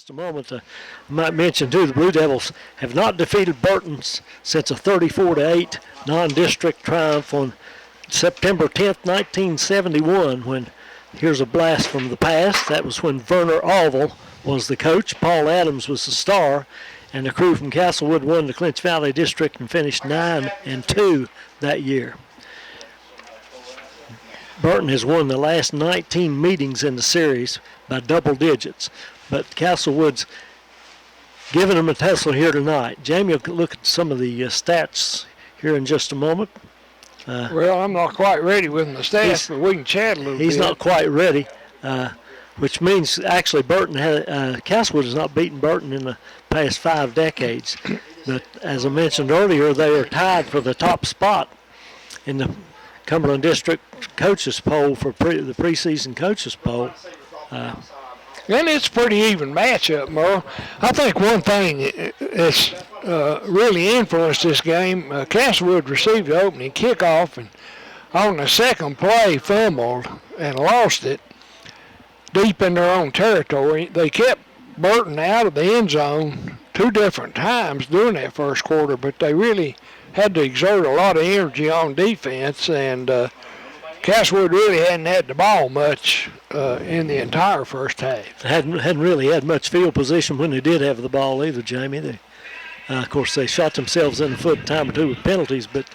Just a moment, I might mention too, the Blue Devils have not defeated Burton since a 34-8 non-district triumph on September 10th, 1971. When here's a blast from the past. That was when Werner Alvel was the coach, Paul Adams was the star, and the crew from Castlewood won the Clinch Valley District and finished 9-2 that year. Burton has won the last 19 meetings in the series by double digits, but Castlewood's giving them a tussle here tonight. Jamie will look at some of the stats here in just a moment. Well, I'm not quite ready with my stats, but we can chat a little bit. He's not quite ready, which means actually Castlewood has not beaten Burton in the past 5 decades. But as I mentioned earlier, they are tied for the top spot in the Cumberland District Coaches Poll for the preseason Coaches Poll. And it's a pretty even matchup, Merle. I think one thing that's really influenced this game, Castlewood received the opening kickoff and on the second play fumbled and lost it deep in their own territory. They kept Burton out of the end zone 2 different times during that first quarter, but they really had to exert a lot of energy on defense, and Castlewood really hadn't had the ball much in the entire first half. Hadn't really had much field position when they did have the ball either, Jamie. They, of course, they shot themselves in the foot a time or two with penalties, but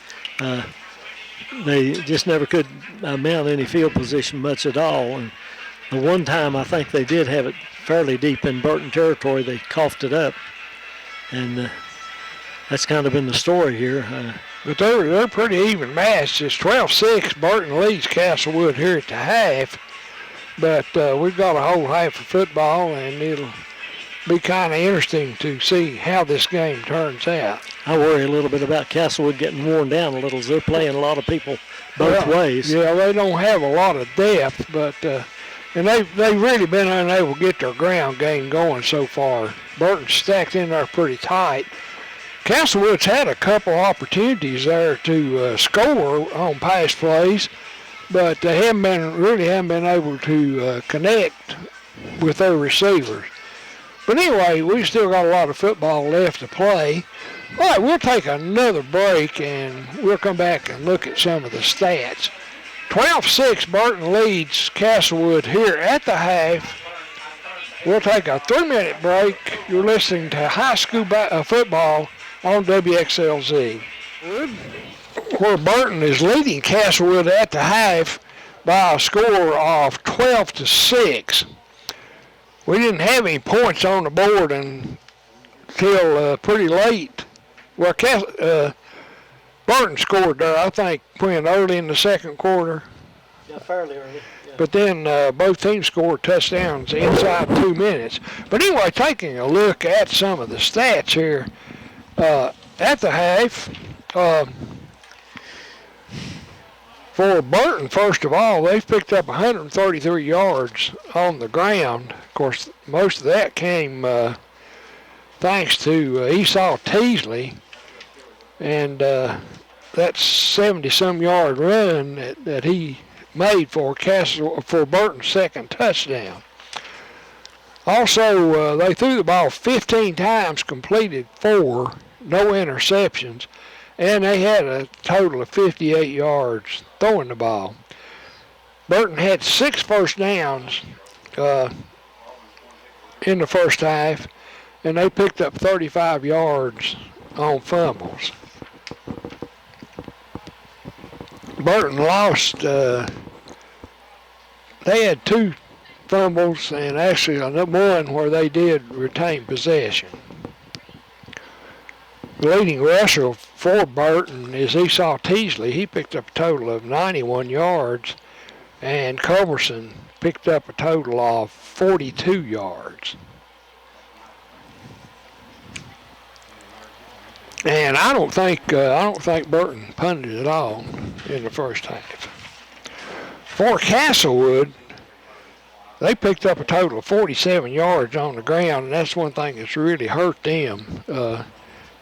they just never could mount any field position much at all. And the one time I think they did have it fairly deep in Burton territory, they coughed it up. And that's kind of been the story here. But they're pretty even matched. It's 12-6. Burton leads Castlewood here at the half. But we've got a whole half of football, and it'll be kind of interesting to see how this game turns out. I worry a little bit about Castlewood getting worn down a little as they're playing a lot of people both ways. Yeah, they don't have a lot of depth, but and they've really been unable to get their ground game going so far. Burton's stacked in there pretty tight. Castlewood's had a couple opportunities there to score on pass plays, but they haven't been able to connect with their receivers. But anyway, we've still got a lot of football left to play. All right, we'll take another break, and we'll come back and look at some of the stats. 12-6, Burton leads Castlewood here at the half. We'll take a 3-minute break. You're listening to high school football on WXLZ. Where Burton is leading Castlewood at the half by a score of 12-6. We didn't have any points on the board until pretty late. Well, Burton scored there, I think, when early in the second quarter. Yeah, fairly early. Yeah. But then both teams scored touchdowns inside 2 minutes. But anyway, taking a look at some of the stats here at the half, for Burton, first of all, they've picked up 133 yards on the ground. Of course, most of that came thanks to Esau Teasley, and that 70-some yard run that he made for Burton's second touchdown. Also, they threw the ball 15 times, completed 4, no interceptions, and they had a total of 58 yards throwing the ball. Burton had 6 first downs in the first half, and they picked up 35 yards on fumbles. Burton lost, they had 2 fumbles and actually one where they did retain possession. The leading rusher for Burton is Esau Teasley. He picked up a total of 91 yards, and Culberson picked up a total of 42 yards. And I don't think Burton punted at all in the first half. For Castlewood, they picked up a total of 47 yards on the ground, and that's one thing that's really hurt them.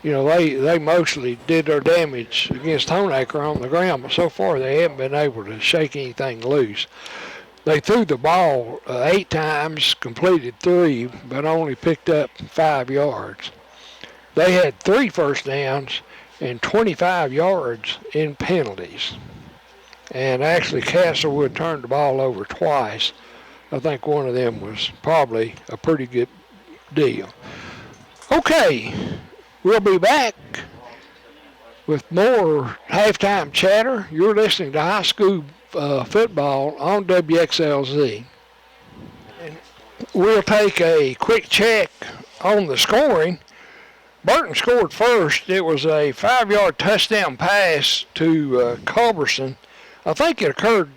They mostly did their damage against Honaker on the ground, but so far they haven't been able to shake anything loose. They threw the ball 8 times, completed 3, but only picked up 5 yards. They had 3 first downs and 25 yards in penalties. And actually, Castlewood turned the ball over twice. I think one of them was probably a pretty good deal. Okay, we'll be back with more halftime chatter. You're listening to high school football on WXLZ. And we'll take a quick check on the scoring. Burton scored first. It was a 5-yard touchdown pass to Culberson. I think it occurred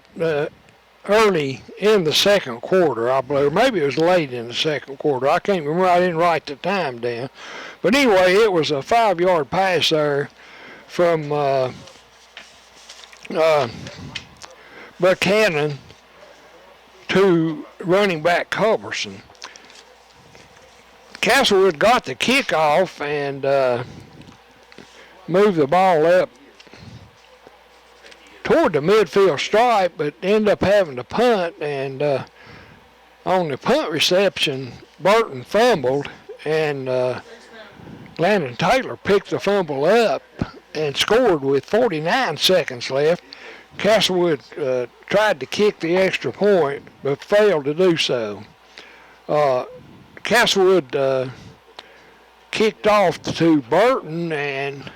early in the second quarter, I believe. Maybe it was late in the second quarter. I can't remember. I didn't write the time down. But anyway, it was a 5-yard pass there from Buchanan to running back Culberson. Castlewood got the kickoff and moved the ball up toward the midfield stripe, but ended up having to punt, and on the punt reception, Burton fumbled, and Landon Taylor picked the fumble up and scored with 49 seconds left. Castlewood tried to kick the extra point, but failed to do so. Castlewood kicked off to Burton, and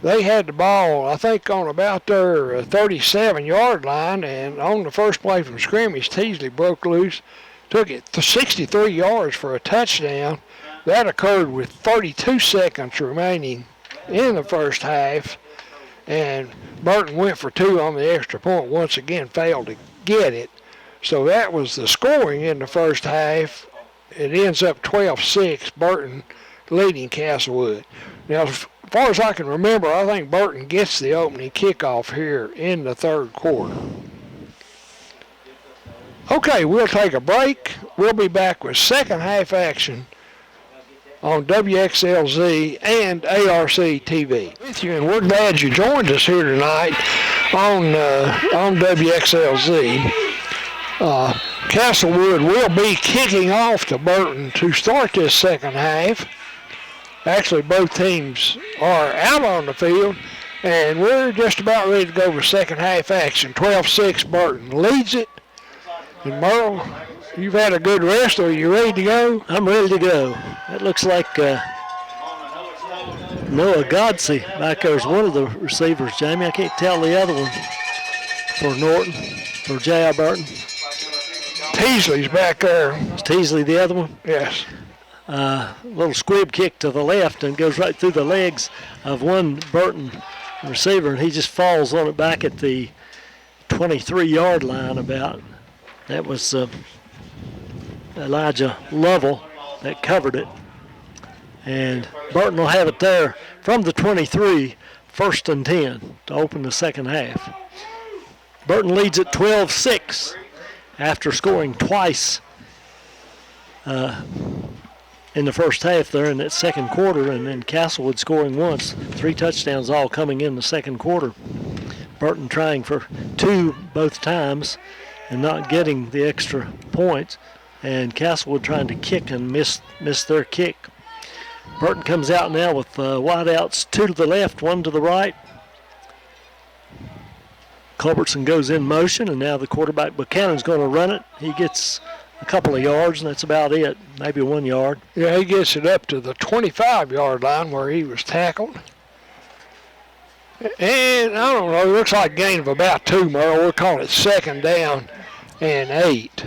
they had the ball, I think, on about their 37-yard line, and on the first play from scrimmage, Teasley broke loose, took it to 63 yards for a touchdown. That occurred with 32 seconds remaining in the first half, and Burton went for 2 on the extra point, once again failed to get it. So that was the scoring in the first half. It ends up 12-6, Burton leading Castlewood. Now, as far as I can remember, I think Burton gets the opening kickoff here in the third quarter. Okay, we'll take a break. We'll be back with second half action on WXLZ and ARC TV. With you, and we're glad you joined us here tonight on WXLZ. Castlewood will be kicking off to Burton to start this second half. Actually, both teams are out on the field, and we're just about ready to go for second half action. 12-6, Burton leads it. And Merle, you've had a good rest. Are you ready to go? I'm ready to go. It looks like Noah Godsey back there is one of the receivers, Jamie. I can't tell the other one for Norton, for J.I. Burton. Teasley's back there. Is Teasley the other one? Yes. Little squib kick to the left and goes right through the legs of one Burton receiver, and he just falls on it back at the 23-yard line about. That was Elijah Lovell that covered it. And Burton will have it there from the 23, 1st and 10 to open the second half. Burton leads at 12-6 after scoring twice in the first half there in that second quarter, and then Castlewood scoring once. 3 touchdowns all coming in the second quarter. Burton trying for 2 both times and not getting the extra points, and Castlewood trying to kick and miss their kick. Burton comes out now with wideouts, 2 to the left, 1 to the right. Culbertson goes in motion, and now the quarterback Buchanan's going to run it. He gets a couple of yards, and that's about it, maybe 1 yard. Yeah, he gets it up to the 25-yard line where he was tackled. And I don't know, it looks like a gain of about 2, Merle. We'll call it 2nd down and 8.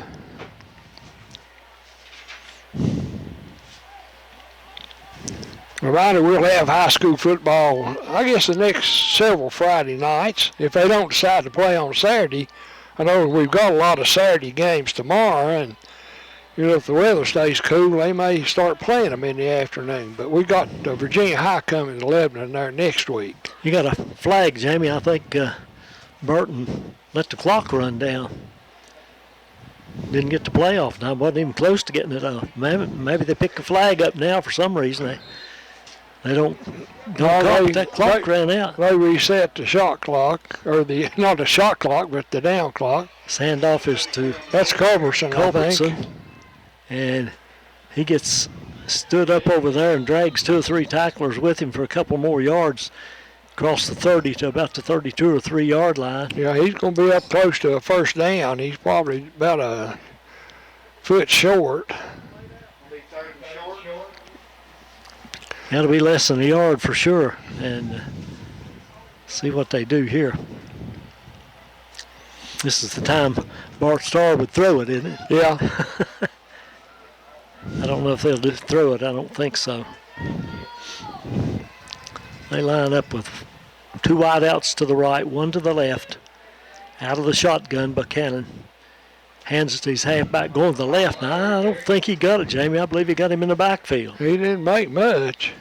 Reminder, we'll have high school football, I guess, the next several Friday nights. If they don't decide to play on Saturday, I know we've got a lot of Saturday games tomorrow, and you know, if the weather stays cool, they may start playing them in the afternoon. But we got Virginia High coming to Lebanon there next week. You got a flag, Jamie. I think Burton let the clock run down. Didn't get the playoff time. Wasn't even close to getting it off. Maybe they pick a flag up now for some reason. They don't call it. That clock ran out. They reset the shot clock, or not the shot clock, but the down clock. This handoff is to That's Culbertson, I think. And he gets stood up over there and drags 2 or 3 tacklers with him for a couple more yards across the 30 to about the 32 or 3 yard line. Yeah, he's going to be up close to a first down. He's probably about a foot short. That'll be less than a yard for sure. And see what they do here. This is the time Bart Starr would throw it, isn't it? Yeah. I don't know if they'll just throw it. I don't think so. They line up with 2 wideouts to the right, 1 to the left. Out of the shotgun, Buchanan hands it to his halfback going to the left. Now, I don't think he got it, Jamie. I believe he got him in the backfield. He didn't make much.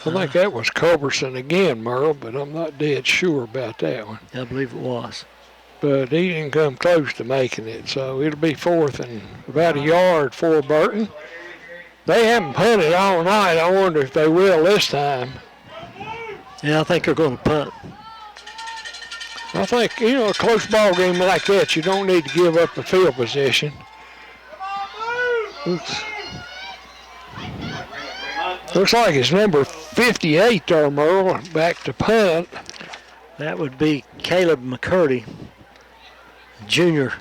I think that was Culbertson again, Merle, but I'm not dead sure about that one. I believe it was. But he didn't come close to making it, so it'll be 4th and about a yard for Burton. They haven't punted all night. I wonder if they will this time. Yeah, I think they're going to punt. I think, a close ball game like that, you don't need to give up the field position. Looks like it's number 58 there, Merle, back to punt. That would be Caleb McCurdy, junior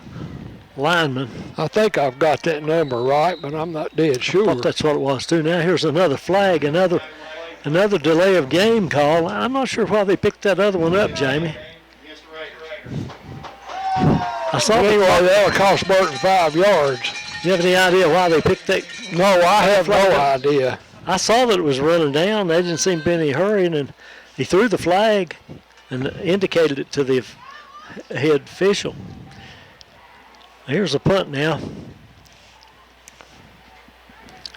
lineman. I think I've got that number right, but I'm not dead sure. I thought that's what it was, too. Now here's another flag, another delay of game call. I'm not sure why they picked that other one up, Jamie. I saw anyway, that'll cost Burton 5 yards. You have any idea why they picked that? No, I have no idea. I saw that it was running down. They didn't seem to be in any hurry, and he threw the flag and indicated it to the head official. Here's a punt now.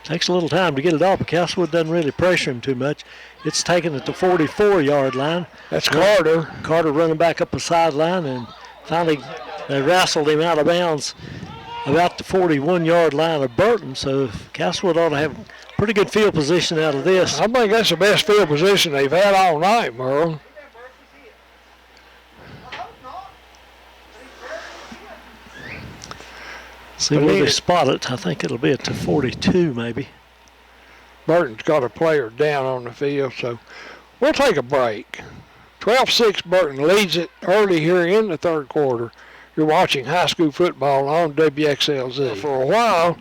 Takes a little time to get it off, but Castlewood doesn't really pressure him too much. It's taken at the 44-yard line. That's Carter. Carter running back up the sideline, and finally they wrestled him out of bounds about the 41-yard line of Burton. So Castlewood ought to have pretty good field position out of this. I think that's the best field position they've had all night, Merle. See where they spot it. I think it'll be at the 42 maybe. Burton's got a player down on the field, so we'll take a break. 12-6 Burton leads it early here in the third quarter. You're watching high school football on WXLZ. For a while,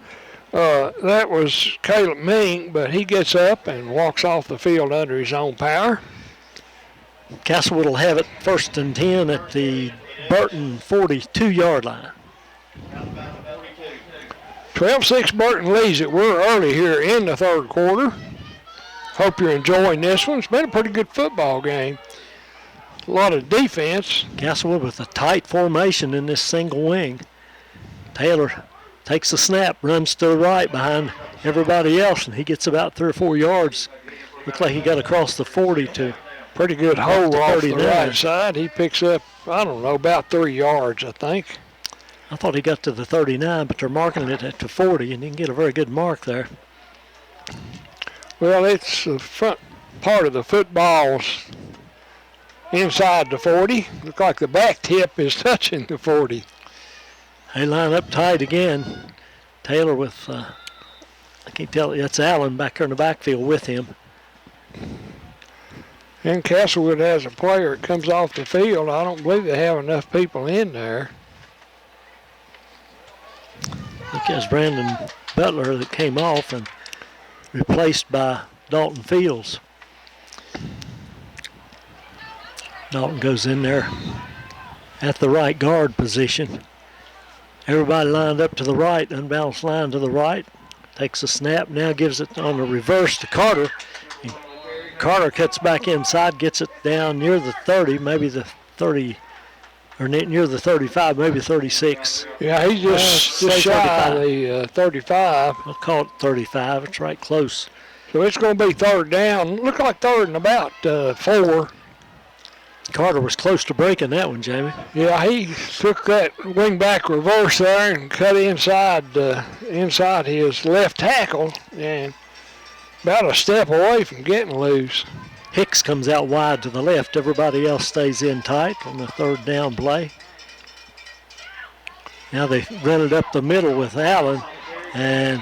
that was Caleb Mink, but he gets up and walks off the field under his own power. Castlewood will have it 1st and 10 at the Burton 42-yard line. 12-6 Burton leads it. We're early here in the third quarter. Hope you're enjoying this one. It's been a pretty good football game. A lot of defense. Castlewood with a tight formation in this single wing. Taylor takes the snap, runs to the right behind everybody else, and he gets about 3 or 4 yards. Looks like he got across the 40 to pretty good hole off the right side. He picks up, I don't know, about 3 yards, I think. I thought he got to the 39, but they're marking it at the 40, and he can get a very good mark there. Well, it's the front part of the football's inside the 40. Looks like the back tip is touching the 40. They line up tight again. Taylor with, I can't tell, that's Allen back there in the backfield with him. And Castlewood has a player that comes off the field. I don't believe they have enough people in there. I think that's Brandon Butler that came off and replaced by Dalton Fields. Dalton goes in there at the right guard position. Everybody lined up to the right, unbalanced line to the right. Takes a snap, now gives it on the reverse to Carter. And Carter cuts back inside, gets it down near the 30, maybe the 30, or near the 35, maybe 36. Yeah, he's just shy of the 35. I'll call it 35. It's right close. So it's going to be third down. Look like third and about 4. Carter was close to breaking that one, Jamie. Yeah, he took that wing back reverse there and cut inside his left tackle, and about a step away from getting loose. Hicks comes out wide to the left. Everybody else stays in tight on the third down play. Now they run it up the middle with Allen, and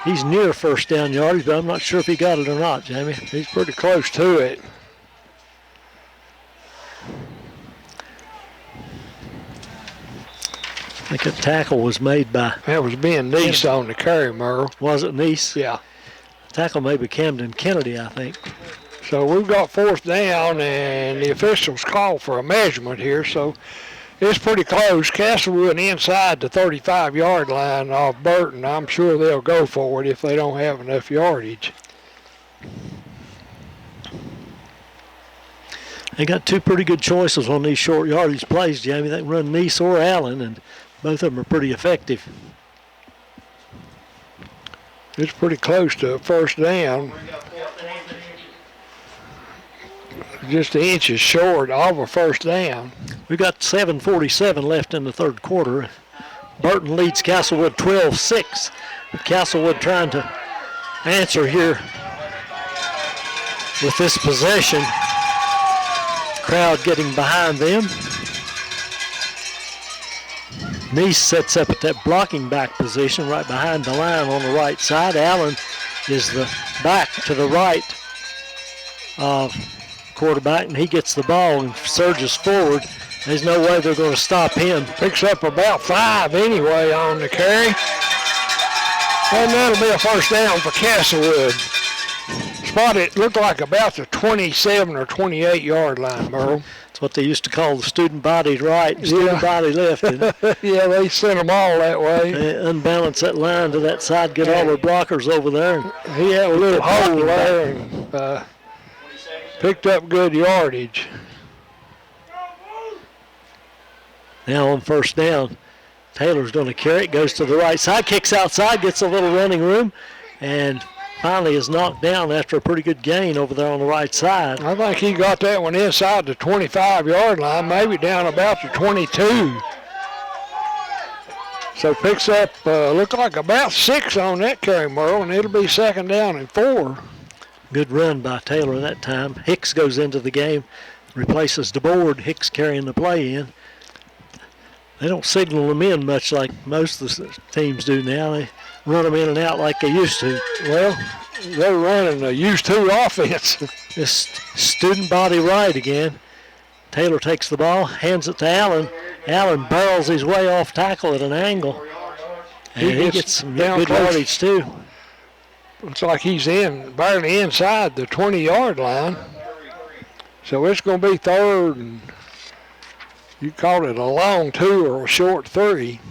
he's near first down yardage, but I'm not sure if he got it or not, Jamie. He's pretty close to it. I think a tackle was made by... That was Ben Neese on the carry, Merle. Was it Neese? Yeah. Tackle made by Camden Kennedy, I think. So we've got fourth down, and the officials called for a measurement here, so it's pretty close. Castlewood inside the 35-yard line of Burton. I'm sure they'll go for it if they don't have enough yardage. They got two pretty good choices on these short yardage plays, Jamie. They can run Neese or Allen, and both of them are pretty effective. It's pretty close to a first down. Just inches short of a first down. We've got 7:47 left in the third quarter. Burton leads Castlewood 12-6. Castlewood trying to answer here with this possession. Crowd getting behind them. Neese sets up at that blocking back position right behind the line on the right side. Allen is the back to the right of quarterback, and he gets the ball and surges forward. There's no way they're going to stop him. Picks up about 5 anyway on the carry. And that'll be a first down for Castlewood. Spot it looked like about the 27 or 28 yard line, Merle. That's what they used to call the student body right, student body left. Yeah, they sent them all that way. They unbalance that line to that side, get all their blockers over there. He had a little hole there and picked up good yardage. Now on first down, Taylor's going to carry it, goes to the right side, kicks outside, gets a little running room, and finally is knocked down after a pretty good gain over there on the right side. I think he got that one inside the 25-yard line, maybe down about the 22. So picks up, look like about 6 on that carry, Merle, and it'll be second down and 4. Good run by Taylor that time. Hicks goes into the game, replaces DeBoard. Hicks carrying the play in. They don't signal them in much like most of the teams do now. They run them in and out like they used to. Well, they're running a used to offense. This student body right again. Taylor takes the ball, hands it to Allen. Allen barrels his way off tackle at an angle. And he gets some good yardage too. Looks like he's barely inside the 20-yard line. So it's going to be third, and you call it a long 2 or a short 3.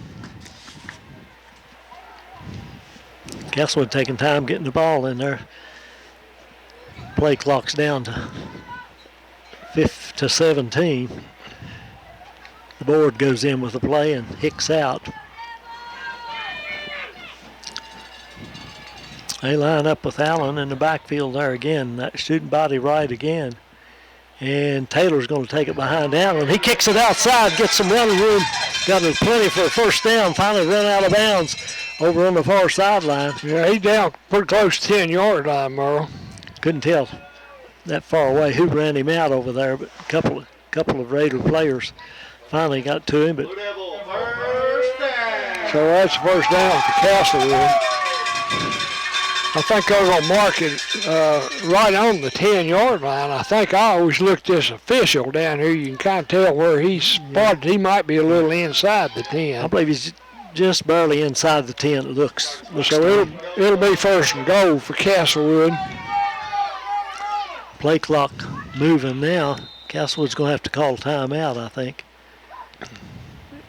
Castlewood taking time getting the ball in there. Play clock's down to 17. The board goes in with the play and Hicks out. They line up with Allen in the backfield there again. That student body right again. And Taylor's going to take it behind Allen. He kicks it outside, gets some running room. Got it plenty for a first down. Finally run out of bounds over on the far sideline. Yeah, he's down pretty close to 10-yard line, Merle. Couldn't tell that far away who ran him out over there, but a couple of Raider players finally got to him. But so that's first down for Castlewood. I think they're going to mark it right on the 10-yard line. I think I always look at this official down here. You can kind of tell where he's spotted. He might be a little inside the 10. I believe he's just barely inside the 10. It looks so it'll be first and goal for Castlewood. Play clock moving now. Castlewood's going to have to call timeout, I think.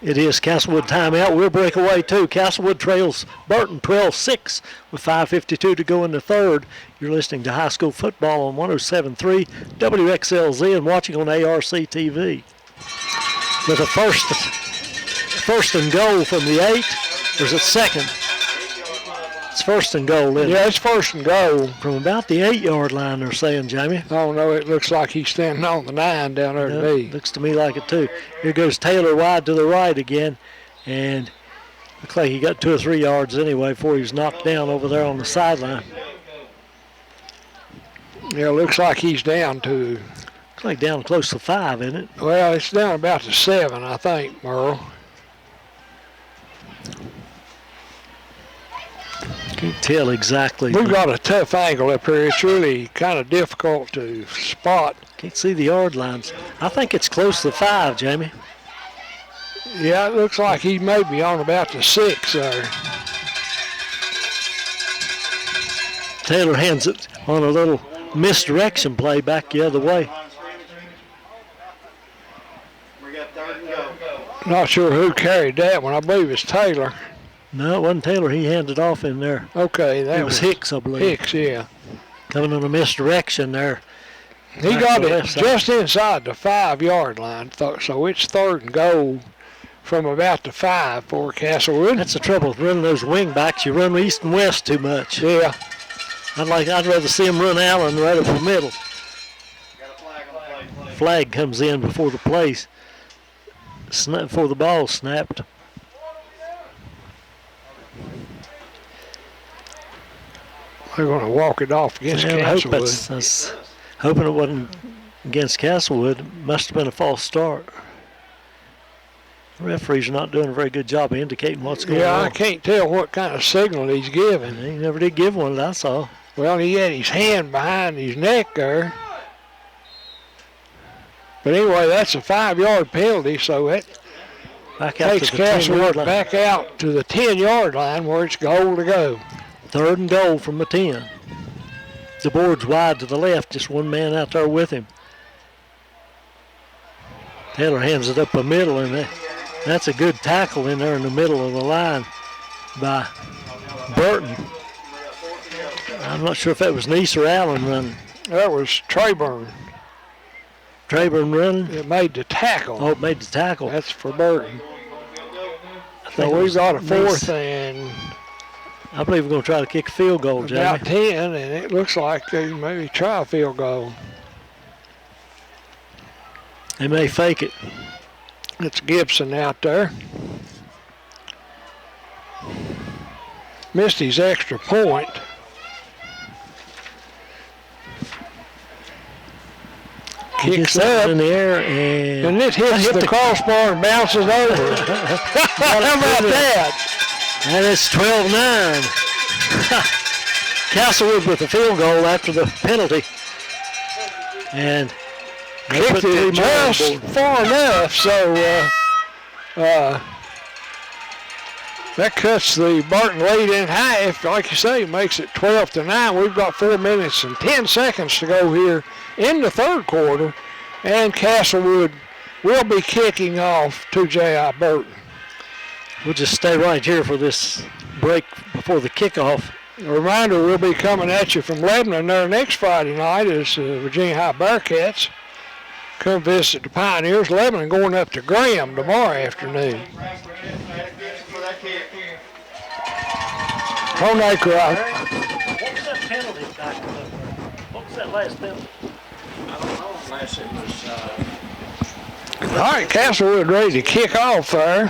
It is Castlewood timeout. We'll break away too. Castlewood trails Burton 12-6 with 5:52 to go in the third. You're listening to high school football on 107.3 WXLZ and watching on ARC TV. With a first and goal from the 8. Or is it second? It's first and goal, isn't it? Yeah, it's first and goal. From about the 8-yard line, they're saying, Jamie. Oh, no, it looks like he's standing on the 9 down there to me. Looks to me like it, too. Here goes Taylor wide to the right again. And looks like he got 2 or 3 yards anyway before he was knocked down over there on the sideline. Yeah, looks like he's down to, Looks like down close to 5, isn't it? well, it's down about to 7, I think, Merle. Can't tell exactly. We've got a tough angle up here. It's really kind of difficult to spot. Can't see the yard lines. I think it's close to 5, Jamie. Yeah, it looks like he may be on about the 6 there. Taylor hands it on a little misdirection play back the other way. Not sure who carried that one. I believe it's Taylor. No, it wasn't Taylor. He handed off in there. Okay, that It was Hicks, I believe. Hicks, yeah. Coming on a misdirection there. He Back got to the it left side. just inside the 5-yard line, so it's 3rd and goal from about the 5 for Castlewood. That's the trouble with running those wing backs. You run east and west too much. Yeah. I'd rather see him run Allen right up the middle. Flag comes in before the plays. Before the ball snapped. They're going to walk it off against Yeah, I hope Castlewood. that's hoping it wasn't against Castlewood. Must have been a false start. The referees are not doing a very good job of indicating what's going Yeah, on. I can't tell what kind of signal he's giving. He never did give one that I saw. Well, he had his hand behind his neck there. But anyway, that's a 5-yard penalty, so it Back out takes to the 10-yard Castlewood line. back out to the 10-yard line where it's goal to go. 3rd and goal from the 10. The board's wide to the left, just one man out there with him. Taylor hands it up the middle, and that's a good tackle in there in the middle of the line by Burton. I'm not sure if that was Neese or Allen running. That was Trayburn Trayburn running. that made the tackle. Oh, it made the tackle. That's for Burton. I think So it we've was got a 4th Neese. and I believe we're going to try to kick a field goal, about Jamie. 10, and it looks like they maybe try a field goal. They may fake it. It's Gibson out there. Missed his extra point. He Kicks gets that up, in the air, and and it hits the crossbar and bounces over. How about that? And it's 12-9. Castlewood with the field goal after the penalty. And they Kicked put 3 it more on just the board. far enough, so that cuts the Burton lead in half. Like you say, makes it 12-9. We've got 4 minutes and 10 seconds to go here in the 3rd quarter, and Castlewood will be kicking off to J.I. Burton. We'll just stay right here for this break before the kickoff. A reminder, we'll be coming at you from Lebanon there next Friday night as Virginia High Bearcats come visit the Pioneers. Lebanon going up to Graham tomorrow afternoon. Honaker out. What was that penalty back there? What was that last penalty? I don't know unless it was. All right, Castlewood ready to kick off there.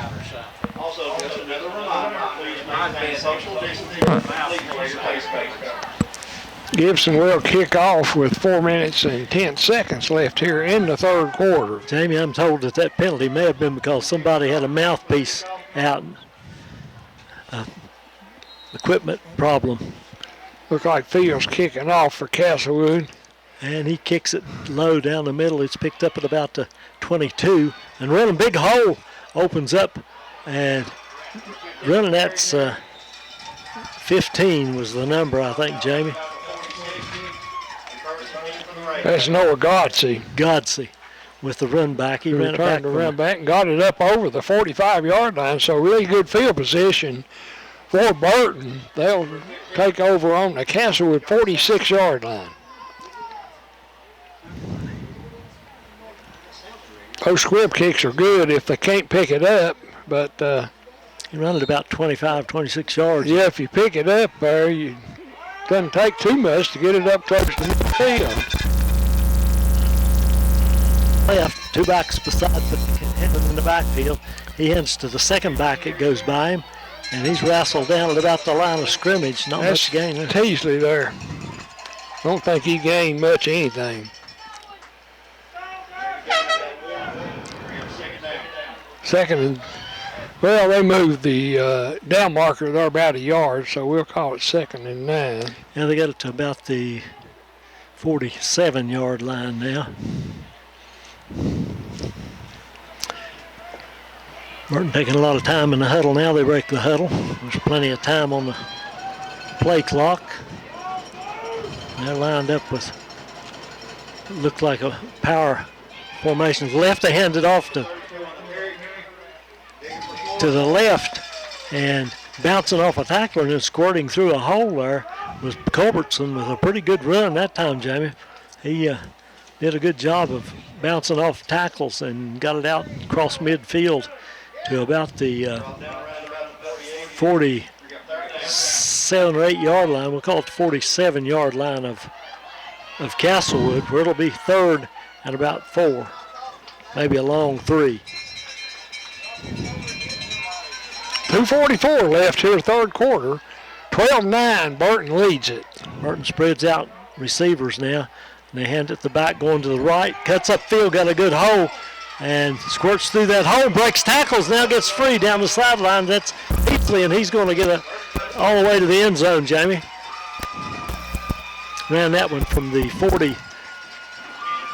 Also, just another reminder, please maintain social distancing and please wear your face mask. Gibson will kick off with 4 minutes and 10 seconds left here in the 3rd quarter. Jamie, I'm told that penalty may have been because somebody had a mouthpiece out. Equipment problem. Look like Fields kicking off for Castlewood. And he kicks it low down the middle. It's picked up at about the 22. And running big hole opens up. And running that's 15 was the number, I think, Jamie. That's Noah Godsey. Godsey with the run back. He ran it back. Trying to run back and got it up over the 45-yard line. So really good field position for Burton. They'll take over on the Castlewood 46-yard line. Those squib kicks are good if they can't pick it up, but He ran it about 25, 26 yards. yeah, if you pick it up there, it doesn't take too much to get it up close to midfield. Left, 2 backs beside him in the backfield. He hands to the second back that goes by him, and he's wrestled down at about the line of scrimmage. Not That's much gain there. Teasley there. don't think he gained much of anything. Second and, well, they moved the down marker there about a yard, so we'll call it 2nd and 9. Yeah, they got it to about the 47-yard line now. Burton taking a lot of time in the huddle now. They break the huddle. There's plenty of time on the play clock. They're lined up with, looked like a power formation. Left, they hand it off to the left, and bouncing off a tackler and then squirting through a hole there was Culbertson with a pretty good run that time, Jamie. He did a good job of bouncing off tackles and got it out across midfield to about the 47 or 8 yard line. We'll call it the 47-yard line of Castlewood, where it'll be 3rd and about 4, maybe a long 3. 2:44 left here, 3rd quarter. 12-9, Burton leads it. Burton spreads out receivers now, and they hand it the back going to the right. Cuts upfield, got a good hole, and squirts through that hole, breaks tackles, now gets free down the sideline. That's Heatley, and he's going to get all the way to the end zone, Jamie. Ran that one from the 40,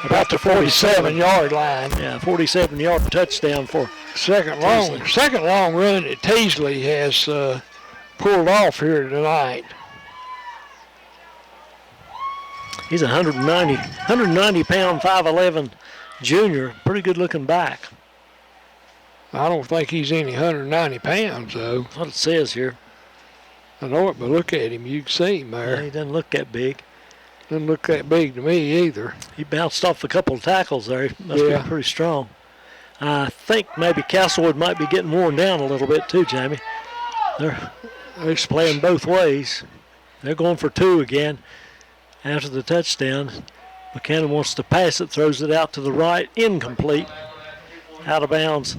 about the 47-yard line. Yeah, 47-yard touchdown for Second long run that Teasley has pulled off here tonight. He's a 190-pound, 5'11" junior. Pretty good-looking back. I don't think he's any 190 pounds, though. That's what it says here. I know it, but look at him. You can see him there. Yeah, he doesn't look that big. Doesn't look that big to me either. He bounced off a couple of tackles there. He must be pretty strong. I think maybe Castlewood might be getting worn down a little bit too, Jamie. They're playing both ways. They're going for 2 again after the touchdown. Buchanan wants to pass it, throws it out to the right, incomplete, out of bounds,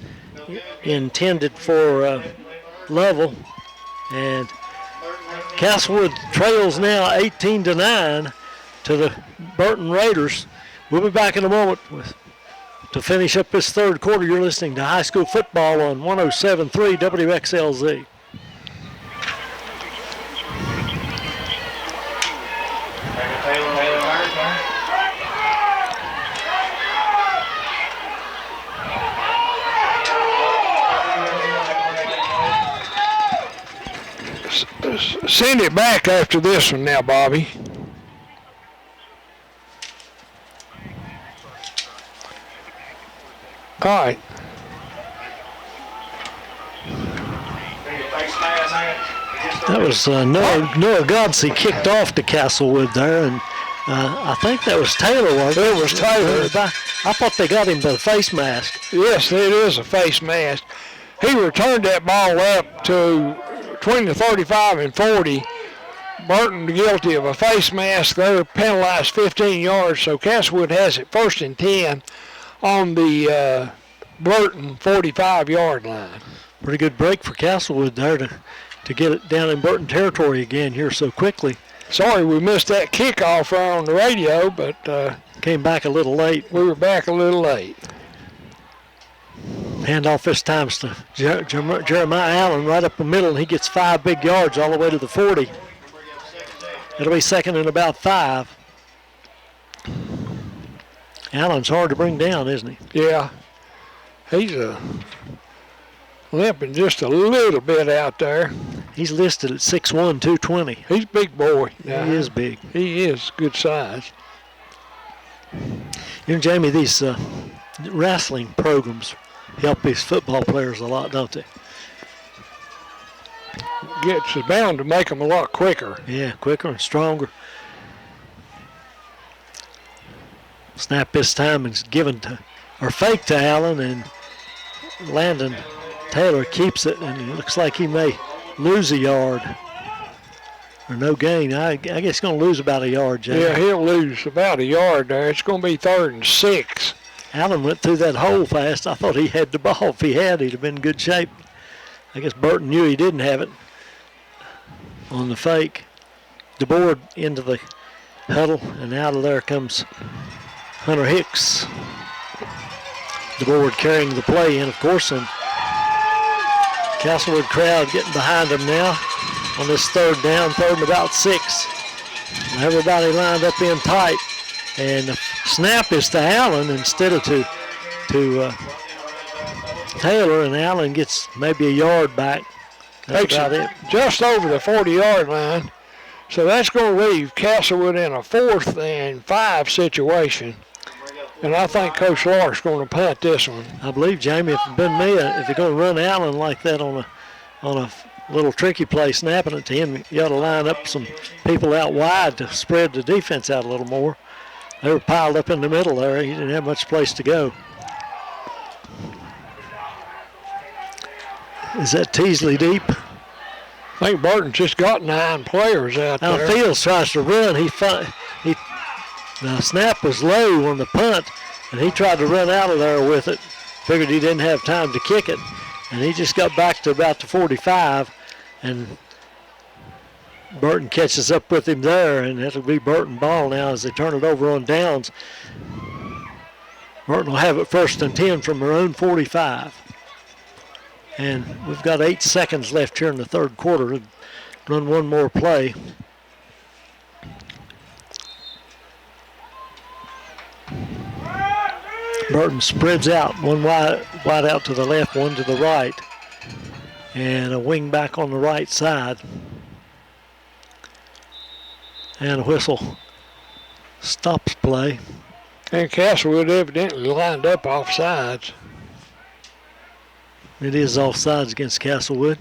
intended for Lovell. And Castlewood trails now 18-9 to the Burton Raiders. We'll be back in a moment to finish up this 3rd quarter. You're listening to high school football on 107.3 WXLZ. Send it back after this one now, Bobby. All right. That was Noah Godsey kicked off to Castlewood there, and I think that was Taylor. It was Taylor. I thought they got him by the face mask. Yes, it is a face mask. He returned that ball up to between the 35 and 40. Burton guilty of a face mask. They're penalized 15 yards, so Castlewood has it 1st and 10 on the Burton 45-yard line. Pretty good break for Castlewood there to get it down in Burton territory again here so quickly. Sorry we missed that kickoff on the radio, but came back a little late. We were back a little late. Handoff this time to Jeremiah Allen right up the middle, and he gets 5 big yards all the way to the 40. It'll be 2nd and about 5. Allen's hard to bring down, isn't he? Yeah. He's limping just a little bit out there. He's listed at 6'1", 220. He's a big boy. He is big. He is good size. You know, Jamie, these wrestling programs help these football players a lot, don't they? It's bound to make them a lot quicker. Yeah, quicker and stronger. Snap this time and it's given to, or fake to Allen, and Landon Taylor keeps it, and it looks like he may lose a yard. Or no gain. I guess he's going to lose about a yard, Jamie. Yeah, he'll lose about a yard there. It's going to be 3rd and 6. Allen went through that hole fast. I thought he had the ball. If he had, he'd have been in good shape. I guess Burton knew he didn't have it on the fake. DeBoard into the huddle, and out of there comes Hunter Hicks. The board carrying the play in, of course, and Castlewood crowd getting behind them now on this third down, third and about 6. Everybody lined up in tight, and the snap is to Allen instead of to Taylor, and Allen gets maybe a yard back. That's about it. Just over the 40-yard line. So that's going to leave Castlewood in a 4th and 5 situation. And I think Coach Lark's going to punt this one. I believe, Jamie, if it'd been me, if you're going to run Allen like that on a little tricky play, snapping it to him, you ought to line up some people out wide to spread the defense out a little more. They were piled up in the middle there. He didn't have much place to go. Is that Teasley deep? I think Burton just got 9 players out Now there. Fields tries to run. The snap was low on the punt, and he tried to run out of there with it. Figured he didn't have time to kick it, and he just got back to about the 45, and Burton catches up with him there, and it'll be Burton ball now as they turn it over on downs. Burton will have it 1st and 10 from their own 45. And we've got 8 seconds left here in the third quarter to run one more play. Burton spreads out, one wide out to the left, one to the right. And a wing back on the right side. And a whistle stops play. And Castlewood evidently lined up off sides. It is offsides against Castlewood.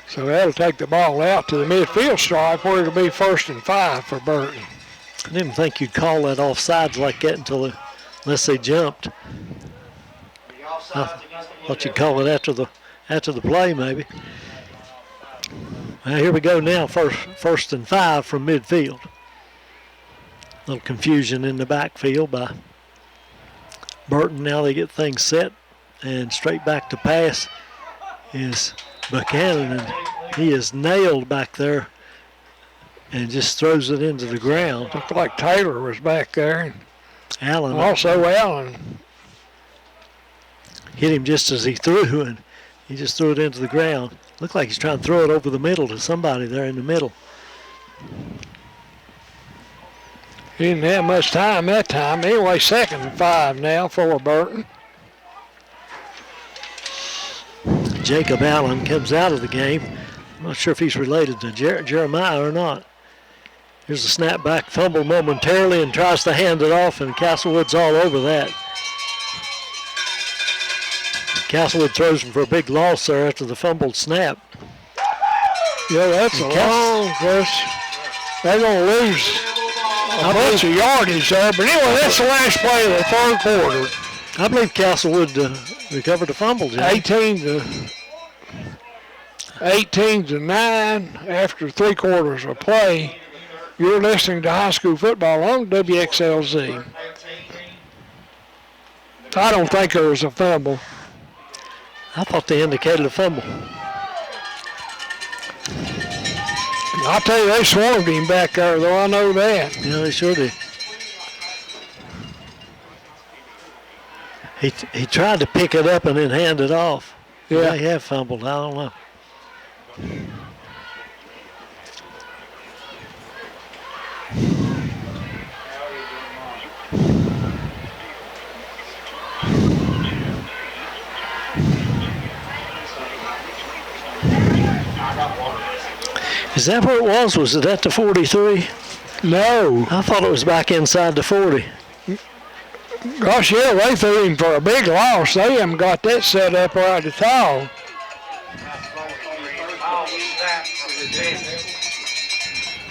So that'll take the ball out to the midfield stripe where it'll be 1st and 5 for Burton. I didn't think you'd call that offsides like that unless they jumped. I thought you'd call it after the play maybe. Well, here we go now, 1st and 5 from midfield. A little confusion in the backfield by Burton. Now they get things set, and straight back to pass is Buchanan, and he is nailed back there and just throws it into the ground. Looked like Taylor was back there. Allen Also Allen. hit him just as he threw, and he just threw it into the ground. Looked like he's trying to throw it over the middle to somebody there in the middle. He didn't have much time that time. Anyway, 2nd and 5 now for Burton. Jacob Allen comes out of the game. I'm not sure if he's related to Jeremiah or not. Here's a snap back, fumble momentarily, and tries to hand it off, and Castlewood's all over that. Castlewood throws him for a big loss there after the fumbled snap. Yeah, that's a long push. They're going to lose a bunch of yardage there. But anyway, that's the last play of the third quarter. I believe Castlewood recovered the fumble, John. 18 to 9 after 3 quarters of play. You're listening to high school football on WXLZ. I don't think there was a fumble. I thought they indicated a fumble. I'll tell you, they swarmed him back there, though. I know that. Yeah, they sure did. He tried to pick it up and then hand it off. Yeah. They have fumbled. I don't know. Is that where it was? Was it at the 43? No. I thought it was back inside the 40. Gosh, yeah, they threw him for a big loss. They haven't got that set up right at all.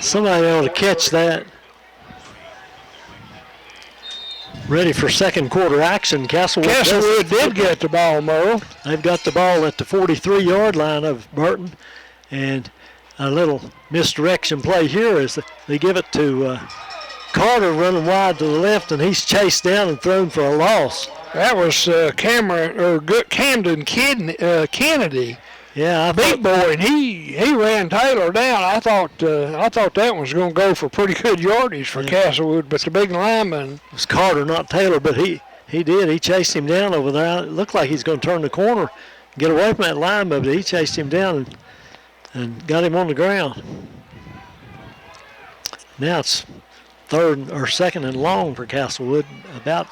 Somebody ought to catch that. Ready for second quarter action. Castlewood did get the ball, Merle. They've got the ball at the 43-yard line of Burton. And a little misdirection play here is they give it to Carter running wide to the left, and he's chased down and thrown for a loss. That was Camden Kennedy. Yeah, big boy, and he ran Taylor down. I thought that one was going to go for pretty good yardage for Castlewood, but the big lineman. It was Carter, not Taylor, but he did. He chased him down over there. It looked like he's going to turn the corner, get away from that lineman, but he chased him down and got him on the ground. Now it's second and long for Castlewood, about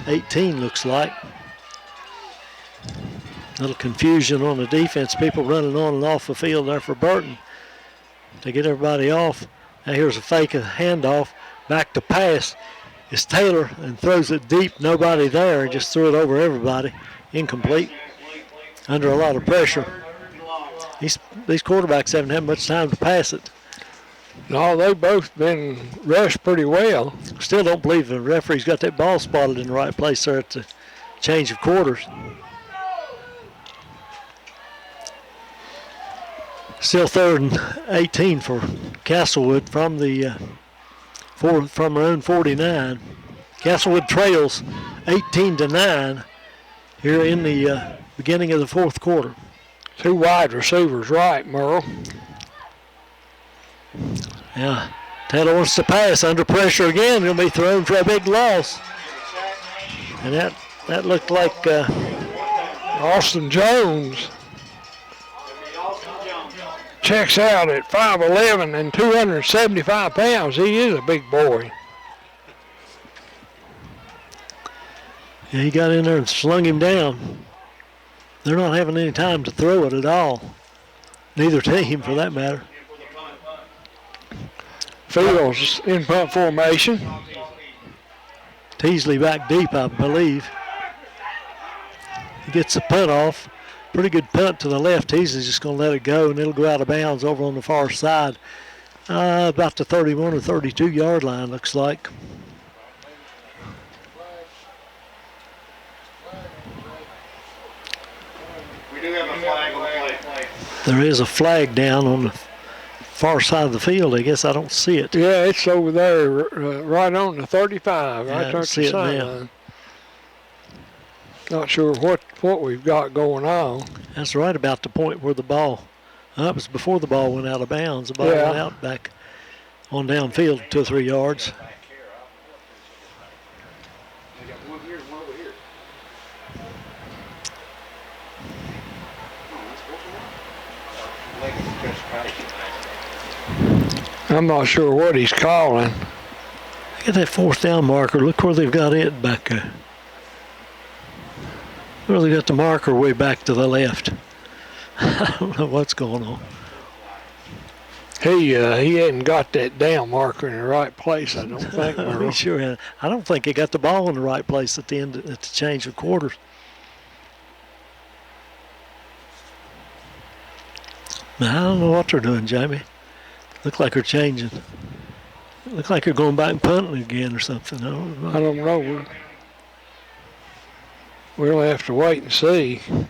18 looks like. Little confusion on the defense, people running on and off the field there for Burton to get everybody off. Now here's a fake handoff, back to pass. It's Taylor and throws it deep, nobody there, just threw it over everybody. Incomplete, under a lot of pressure. These quarterbacks haven't had much time to pass it. No, they've both been rushed pretty well. Still don't believe the referee's got that ball spotted in the right place there at the change of quarters. Still 3rd and 18 for Castlewood from the from their own 49. Castlewood trails 18-9 here in the beginning of the 4th quarter. 2 wide receivers right, Merle. Yeah, Taylor wants to pass under pressure again. Going to be thrown for a big loss. And that looked like Austin Jones. Checks out at 5'11" and 275 pounds. He is a big boy. Yeah, he got in there and slung him down. They're not having any time to throw it at all. Neither team, for that matter. Fields in punt formation. Teasley back deep, I believe. He gets the punt off. Pretty good punt to the left. Teasley's just going to let it go, and it'll go out of bounds over on the far side. About the 31 or 32 yard line, looks like. We do have a flag on the play. There is a flag down on the far side of the field. I guess I don't see it. Yeah, it's over there, right on the 35. Yeah, Right I there don't see it now. sideline. Not sure what we've got going on. That's right about the point where the ball, it was before the ball went out of bounds. The ball went out back on downfield 2 or 3 yards. I'm not sure what he's calling. Look at that 4th down marker. Look where they've got it back there. Well, they got the marker way back to the left. I don't know what's going on. He hadn't got that down marker in the right place, I don't think. I'm sure. I don't think he got the ball in the right place at the end, at the change of quarters. Now, I don't know what they're doing, Jamie. Look like they're changing. Look like they're going back and punting again or something. I don't know. We'll have to wait and see. I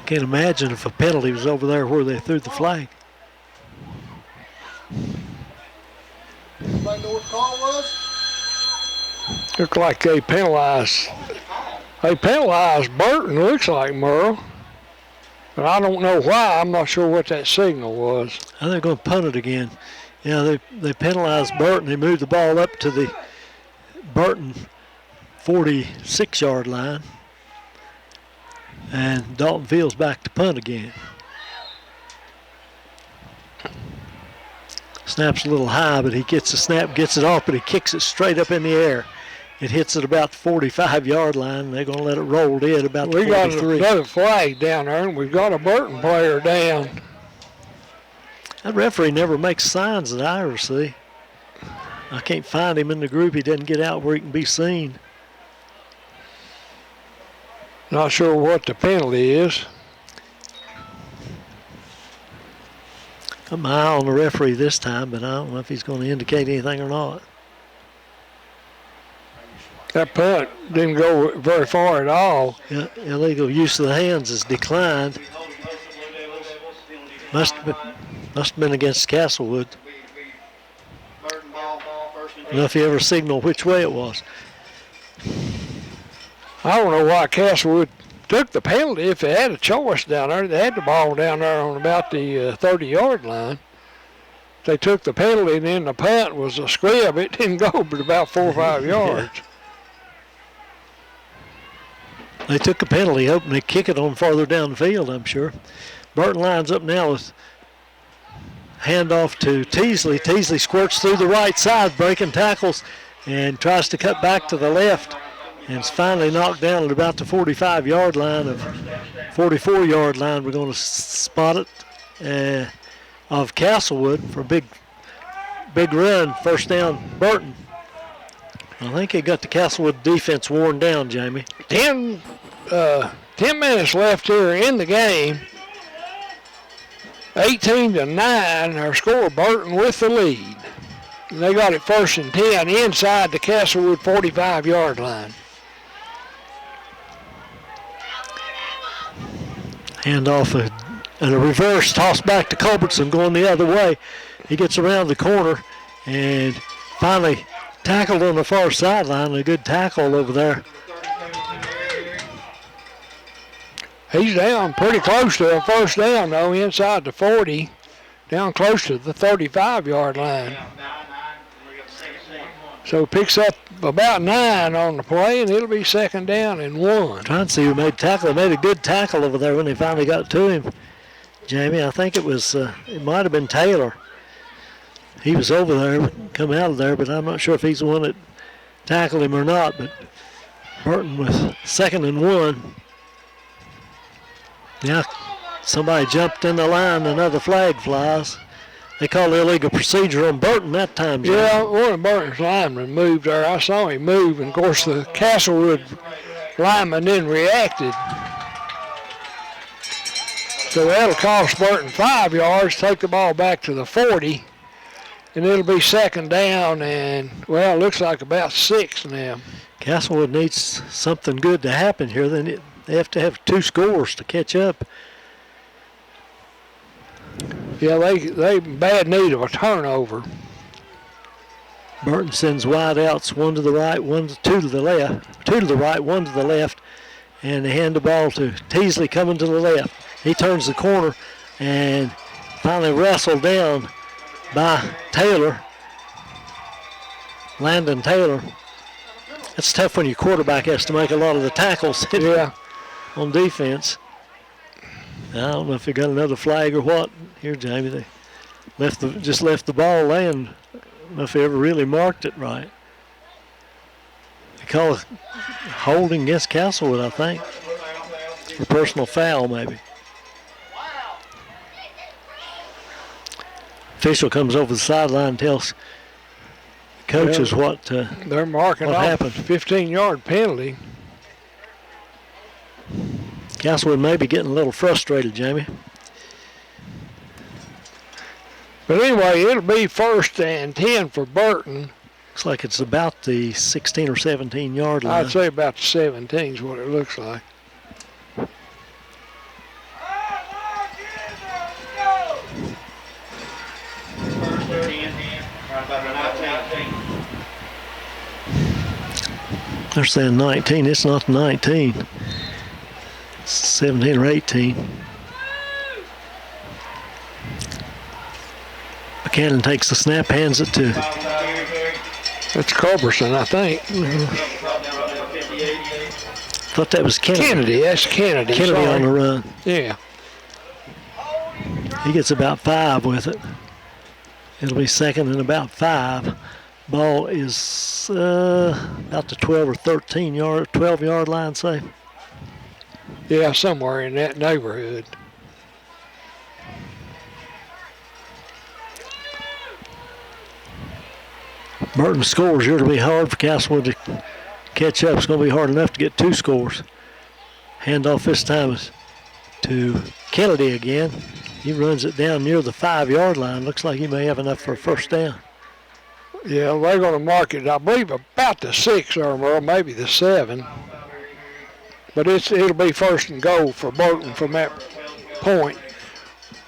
can't imagine if a penalty was over there where they threw the flag. Anybody know what the call was? Looked like they penalized Burton, looks like, Merle. But I don't know why. I'm not sure what that signal was. Now they're going to punt it again. Yeah, they penalized Burton. They moved the ball up to the Burton 46-yard line. And Dalton Fields back to punt again. Snap's a little high, but he gets the snap, gets it off, but he kicks it straight up in the air. It hits at about the 45-yard line, and they're going to let it roll in about the 43. We got another flag down there, and we've got a Burton player down. That referee never makes signs that I ever see. I can't find him in the group. He doesn't get out where he can be seen. Not sure what the penalty is. Got my eye on the referee this time, but I don't know if he's going to indicate anything or not. That punt didn't go very far at all. Yeah, illegal use of the hands is declined. Must have been against Castlewood. I don't know if he ever signaled which way it was. I don't know why Castlewood took the penalty. If they had a choice down there, they had the ball down there on about the 30-yard line. They took the penalty, and then the punt was a squib. It didn't go but about 4 or 5 yards. They took a penalty, hoping they kick it on farther down the field, I'm sure. Burton lines up now with handoff to Teasley. Teasley squirts through the right side, breaking tackles, and tries to cut back to the left. And it's finally knocked down at about the 45-yard line, of 44-yard line. We're going to spot it of Castlewood for a big run. First down, Burton. I think they got the Castlewood defense worn down, Jamie. 10 minutes left here in the game. 18-9, our score, Burton with the lead. And they got it 1st and 10 inside the Castlewood 45-yard line. Handoff and a reverse toss back to Culbertson going the other way. He gets around the corner and finally tackled on the far sideline. A good tackle over there. He's down pretty close to a first down, though, inside the 40, down close to the 35-yard line. So picks up about 9 on the play, and it'll be 2nd down and 1. Trying to see who made tackle. They made a good tackle over there when they finally got to him, Jamie. I think it was, it might have been Taylor. He was over there, come out of there, but I'm not sure if he's the one that tackled him or not. But Burton with 2nd and 1. Now somebody jumped in the line, another flag flies. They call the illegal procedure on Burton that time, Jamie. Yeah, one of Burton's linemen moved there. I saw him move, and of course the Castlewood lineman then reacted. So that'll cost Burton 5 yards, take the ball back to the 40, and it'll be 2nd down and, well, it looks like about 6 now. Castlewood needs something good to happen here. They have to have 2 scores to catch up. Yeah, they in bad need of a turnover. Burton sends wide outs, 1 to the right, 2 to the left, 2 to the right, 1 to the left, and they hand the ball to Teasley coming to the left. He turns the corner and finally wrestled down by Taylor, Landon Taylor. It's tough when your quarterback has to make a lot of the tackles on defense. I don't know if they got another flag or what. Here, Jamie, they just left the ball laying. I don't know if they ever really marked it right. They call it holding against Castlewood, I think. For personal foul, maybe. Official comes over the sideline and tells coaches what they're marking what off happened. 15-yard penalty. Castlewood may be getting a little frustrated, Jamie. But anyway, it'll be 1st and 10 for Burton. Looks like it's about the 16 or 17-yard line. I'd say about the 17 is what it looks like. They're saying 19. It's not 19. It's 17 or 18. Buchanan takes the snap, hands it to. That's Culbertson, I think. Thought that was Kennedy. Kennedy, that's Kennedy. Kennedy on the run. Yeah. He gets about 5 with it. It'll be 2nd and about 5. Ball is about the 12 or 12-yard line, say. Yeah, somewhere in that neighborhood. Burton scores here. It'll be hard for Castlewood to catch up. It's going to be hard enough to get 2 scores. Handoff this time is to Kennedy again. He runs it down near the 5-yard line. Looks like he may have enough for a first down. Yeah, they're going to mark it, I believe, about the 6 or maybe the 7. But it'll be 1st and goal for Burton from that point.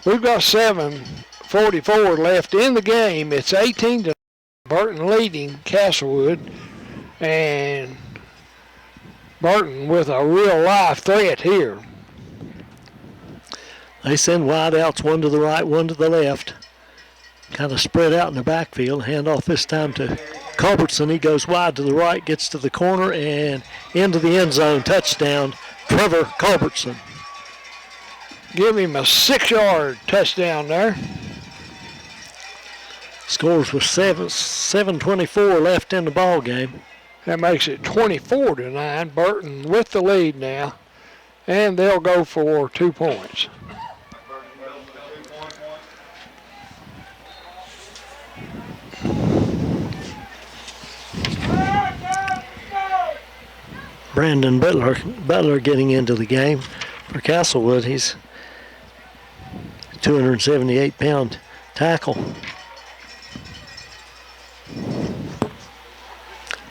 We've got 7:44 left in the game. It's 18 to Burton leading Castlewood. And Burton with a real live threat here. They send wide outs, one to the right, one to the left. Kind of spread out in the backfield. Hand off this time to Culbertson. He goes wide to the right, gets to the corner, and into the end zone. Touchdown, Trevor Culbertson. Give him a 6-yard touchdown there. Scores with 7:24 left in the ball game. That makes it 24-9. Burton with the lead now, and they'll go for 2 points. Brandon Butler getting into the game for Castlewood. He's 278-pound tackle.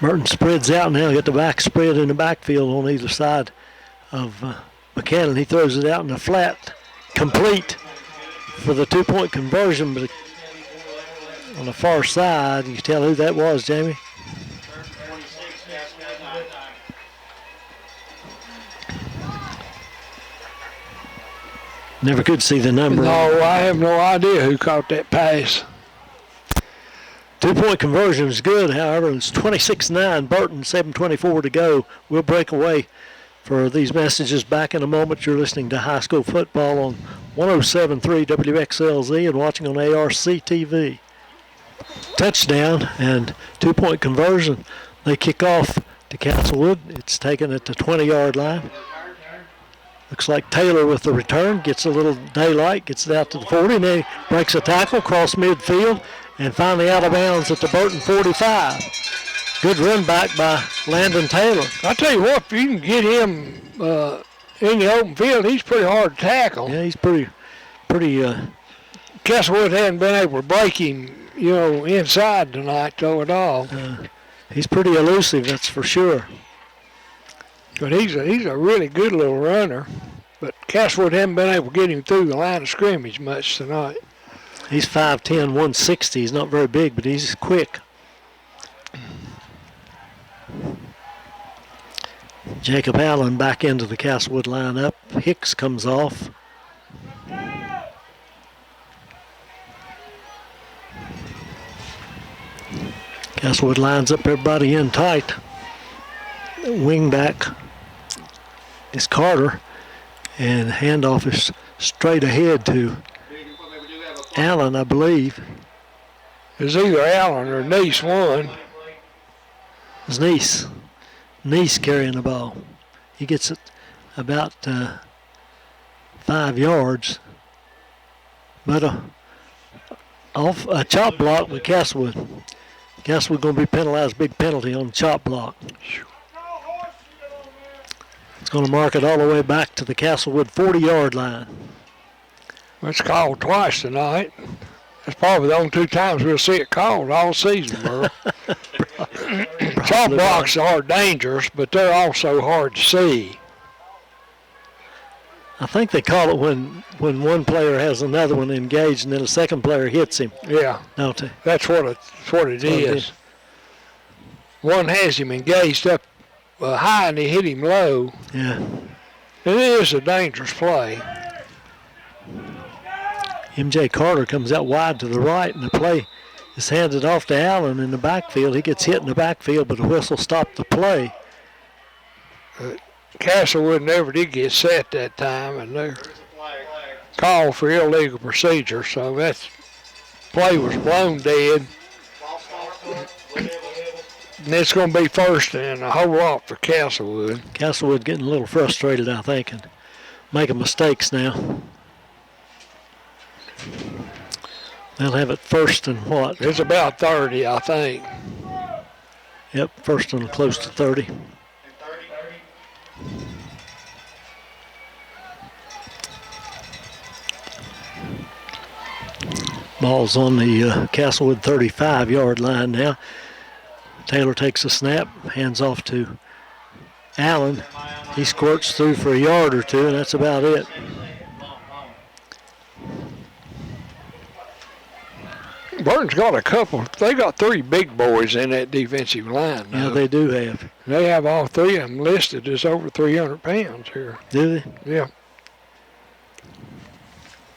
Burton spreads out now. Got the back spread in the backfield on either side of Buchanan. He throws it out in the flat, complete for the 2-point conversion. But on the far side, you can tell who that was, Jamie. Never could see the number. No, I have no idea who caught that pass. 2-point conversion is good, however. It's 26-9, Burton, 7:24 to go. We'll break away for these messages back in a moment. You're listening to high school football on 107.3 WXLZ and watching on ARC TV. Touchdown and 2-point conversion. They kick off to Castlewood. It's taken at the 20-yard line. Looks like Taylor with the return, gets a little daylight, gets it out to the 40, and then breaks a tackle, cross midfield, and finally out of bounds at the Burton 45. Good run back by Landon Taylor. I tell you what, if you can get him in the open field, he's pretty hard to tackle. Yeah, he's pretty. Castlewood hadn't been able to break him, inside tonight, though, at all. He's pretty elusive, that's for sure. But he's a really good little runner. But Castlewood hasn't been able to get him through the line of scrimmage much tonight. He's 5'10", 160. He's not very big, but he's quick. Jacob Allen back into the Castlewood lineup. Hicks comes off. Castlewood lines up everybody in tight. Wing back is Carter, and handoff is straight ahead to Allen, I believe. It's either Allen or Nice one. It's Nice carrying the ball. He gets it about 5 yards, but off a chop block with Castlewood. Castlewood going to be penalized, big penalty on the chop block. It's going to mark it all the way back to the Castlewood 40-yard line. It's called twice tonight. That's probably the only 2 times we'll see it called all season, Burl. Chop blocks are dangerous, but they're also hard to see. I think they call it when one player has another one engaged and then a second player hits him. Yeah. Don't they? That's what it is. One has him engaged up high and he hit him low. Yeah. And it is a dangerous play. MJ Carter comes out wide to the right, and the play is handed off to Allen in the backfield. He gets hit in the backfield, but the whistle stopped the play. Castlewood never did get set that time, and they're called for illegal procedure, so that play was blown dead. And it's going to be first and a whole lot for Castlewood. Castlewood getting a little frustrated, I think, and making mistakes now. They'll have it first and what? It's about 30, I think. Yep, first and close to 30. Ball's on the Castlewood 35-yard line now. Taylor takes a snap, hands off to Allen. He squirts through for a yard or two, and that's about it. Burton's got a couple. They got 3 big boys in that defensive line. Yeah, they do have. They have all 3 of them listed as over 300 pounds here. Do they? Yeah.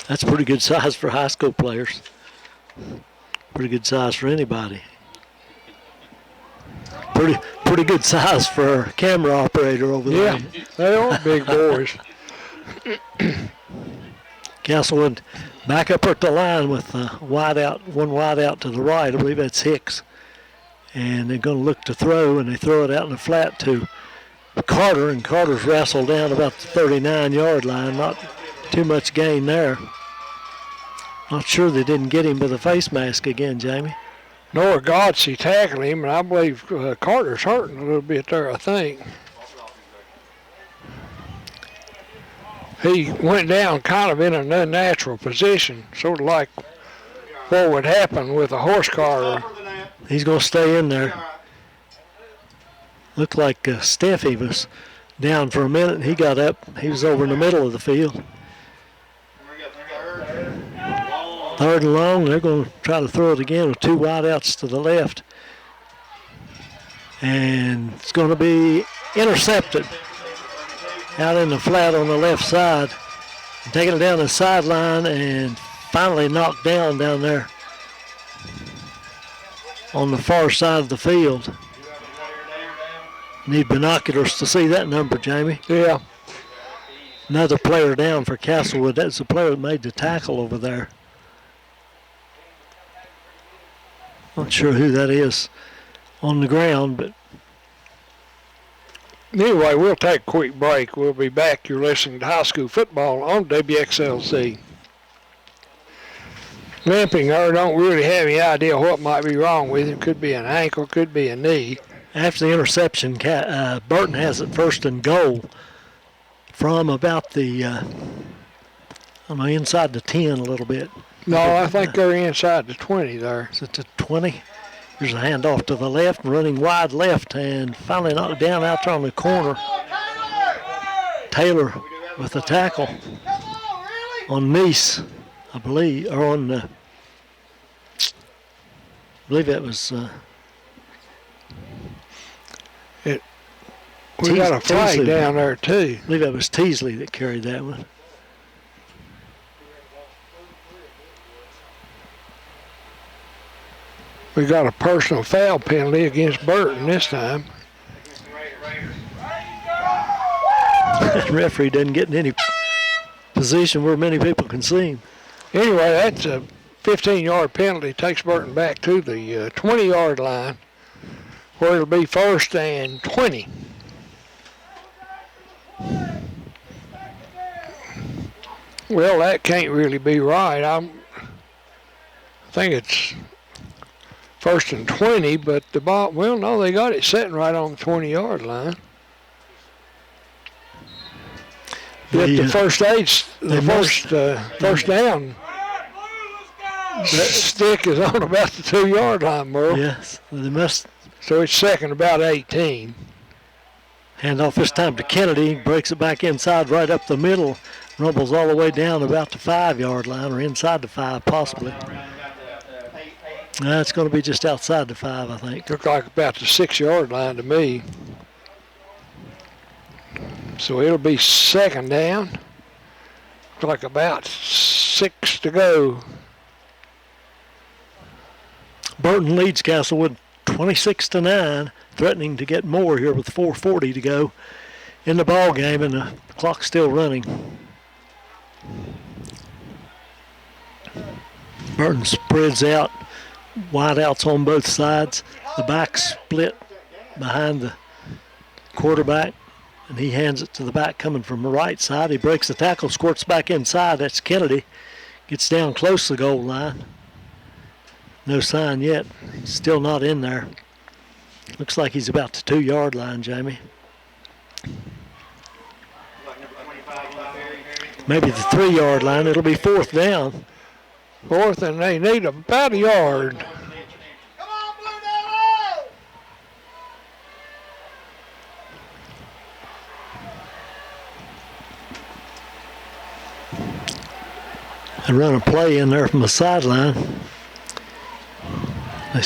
That's pretty good size for high school players. Pretty good size for anybody. Pretty good size for a camera operator over there. Yeah, they are big boys. Castlewood back up at the line with one wide out to the right. I believe that's Hicks. And they're going to look to throw, and they throw it out in the flat to Carter, and Carter's wrestled down about the 39-yard line. Not too much gain there. Not sure they didn't get him with a face mask again, Jamie. Nor Godsey tackled him, and I believe Carter's hurting a little bit there, I think. He went down kind of in an unnatural position, sort of like what would happen with a horse car. He's going to stay in there. Looked like Steffi was down for a minute, and he got up. He was over in the middle of the field. 3rd and long. They're going to try to throw it again with 2 wide outs to the left. And it's going to be intercepted out in the flat on the left side. Taking it down the sideline and finally knocked down there on the far side of the field. Need binoculars to see that number, Jamie. Yeah. Another player down for Castlewood. That's the player that made the tackle over there. Not sure who that is on the ground, but anyway, we'll take a quick break. We'll be back. You're listening to high school football on WXLC. Limping or don't really have any idea what might be wrong with him. Could be an ankle, could be a knee. After the interception, Burton has it 1st and goal from about the, inside the 10 a little bit. No, I think they're inside the 20 there. Is it the 20? Here's a handoff to the left, running wide left, and finally knocked down out there on the corner. Taylor with a tackle on Nice, I believe, or on, I believe that was. We got a flag Teasley down there, too. I believe that was Teasley that carried that one. We got a personal foul penalty against Burton this time. The referee doesn't get in any position where many people can see him. Anyway, that's a 15-yard penalty. Takes Burton back to the 20-yard line, where it'll be 1st and 20. Well, that can't really be right. I think it's 1st and 20, but the ball, well, no, they got it sitting right on the 20-yard line. But the first down, that stick is on about the 2-yard line, Merle. Yes, they must. So it's 2nd about 18. Hand off this time to Kennedy. Breaks it back inside right up the middle. Rumbles all the way down about the 5-yard line, or inside the 5 possibly. It's going to be just outside the 5, I think. Look like about the 6-yard line to me. So it'll be 2nd down. Looks like about 6 to go. Burton leads Castlewood 26-9, threatening to get more here with 4:40 to go in the ball game, and the clock's still running. Burton spreads out, wide outs on both sides. The back split behind the quarterback, and he hands it to the back coming from the right side. He breaks the tackle, squirts back inside. That's Kennedy. Gets down close to the goal line. No sign yet. Still not in there. Looks like he's about the 2-yard line, Jamie. Maybe the 3-yard line. It'll be 4th down. 4th, and they need about a yard. And run a play in there from the sideline. They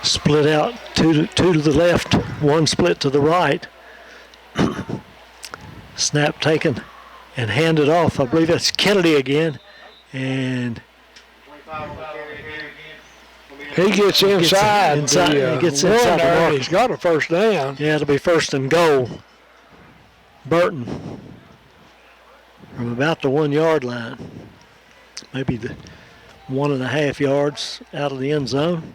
split out, two to the left, one split to the right. Snap taken and handed off. I believe that's Kennedy again. And he gets inside. He gets inside the mark. He's got a first down. Yeah, it'll be first and goal. Burton from about the 1 yard line. Maybe the 1.5 yards out of the end zone.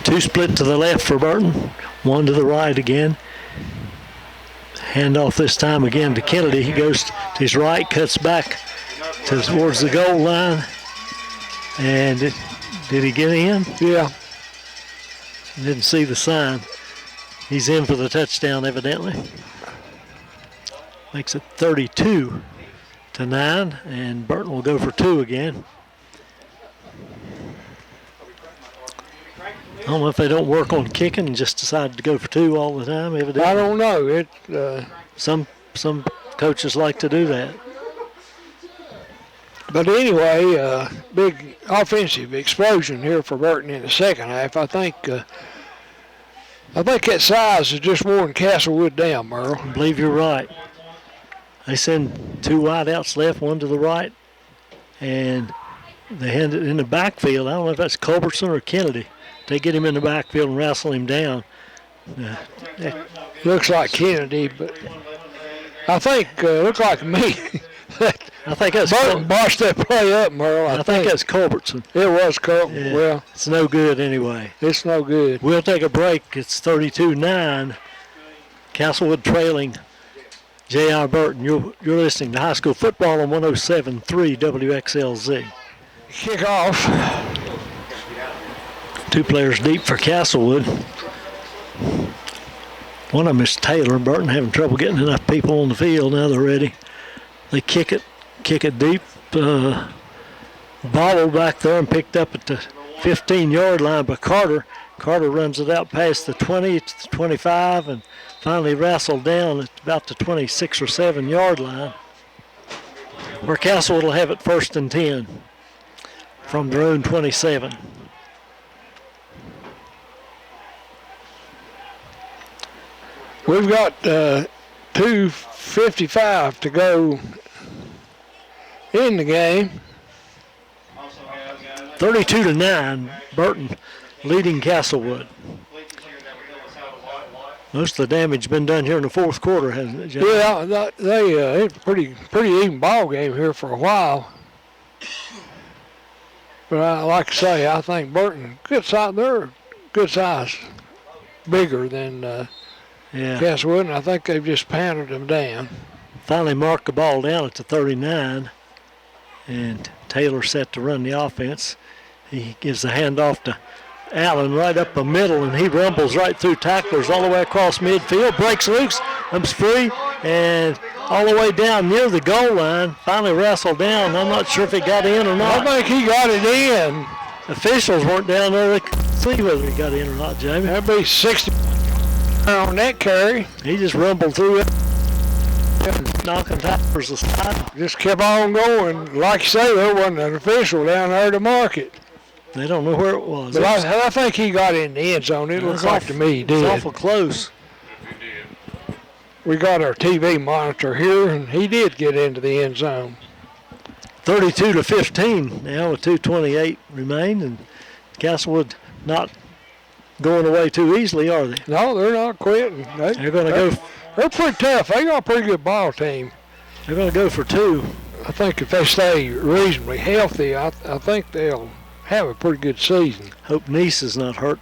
Two split to the left for Burton, one to the right again. Handoff this time again to Kennedy. He goes to his right, cuts back towards the goal line. And did he get in? Yeah. Didn't see the sign. He's in for the touchdown, evidently. Makes it 32-9, and Burton will go for 2 again. I don't know if they don't work on kicking and just decide to go for 2 all the time, evidently. I don't know. Some coaches like to do that. But anyway, big offensive explosion here for Burton in the second half. I think that size has just worn Castlewood down, Merle. I believe you're right. They send 2 wideouts left, one to the right, and they hand it in the backfield. I don't know if that's Culbertson or Kennedy. They get him in the backfield and wrestle him down. Looks like Kennedy, but I think looks like me. I think that's Burton botched that play up, Merle. I think that's Culbertson. It was Culbertson. Yeah, well, it's no good anyway. It's no good. We'll take a break. It's 32-9. Castlewood trailing J.R. Burton. You're listening to high school football on 107.3 WXLZ. Kick off. 2 players deep for Castlewood. One of them is Taylor. Burton having trouble getting enough people on the field. Now they're ready. They kick it deep. Bobbled back there and picked up at the 15-yard line by Carter. Carter runs it out past the 20 to the 25 and finally wrestled down at about the 26 or 7-yard line, where Castlewood will have it first and 10 from their own 27. We've got 2:55 to go in the game. 32-9, Burton leading Castlewood. Most of the damage been done here in the fourth quarter, hasn't it, Jay? Yeah, it's a pretty even ball game here for a while. But like I say, I think Burton good size. They're good size, bigger than Castlewood, and I think they've just pounded them down. Finally marked the ball down at the 39, and Taylor set to run the offense. He gives the handoff to Allen right up the middle, and he rumbles right through tacklers all the way across midfield, breaks loose, comes free, and all the way down near the goal line, finally wrestled down. I'm not sure if he got in or not. I think he got it in. Officials weren't down there. They couldn't see whether he got in or not, Jamie. That'd be 60 on that carry. He just rumbled through it, knocking tacklers aside. Just kept on going. Like you say, there wasn't an official down there to mark it. They don't know where it was. But I think he got in the end zone. It looks like to me he did. It's awful close. We got our TV monitor here, and he did get into the end zone. 32-15 now with 2:28 remain, and Castlewood not going away too easily, are they? No, they're not quitting. They're going to go. They're pretty tough. They got a pretty good ball team. They're going to go for 2. I think if they stay reasonably healthy, I think they'll have a pretty good season. Hope Nice is not hurt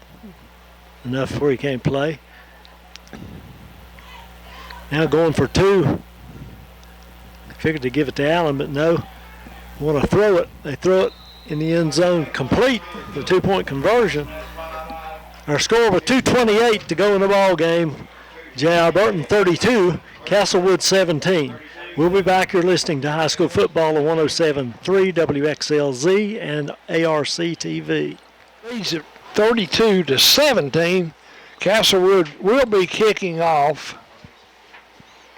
enough where he can't play. Now going for 2. Figured to give it to Allen, but no. Want to throw it. They throw it in the end zone complete, the 2-point conversion. Our score with 2:28 to go in the ball game. J.R. Burton 32, Castlewood 17. We'll be back. You're listening to high school football on 107.3 WXLZ and ARC TV. 32-17. Castlewood will be kicking off.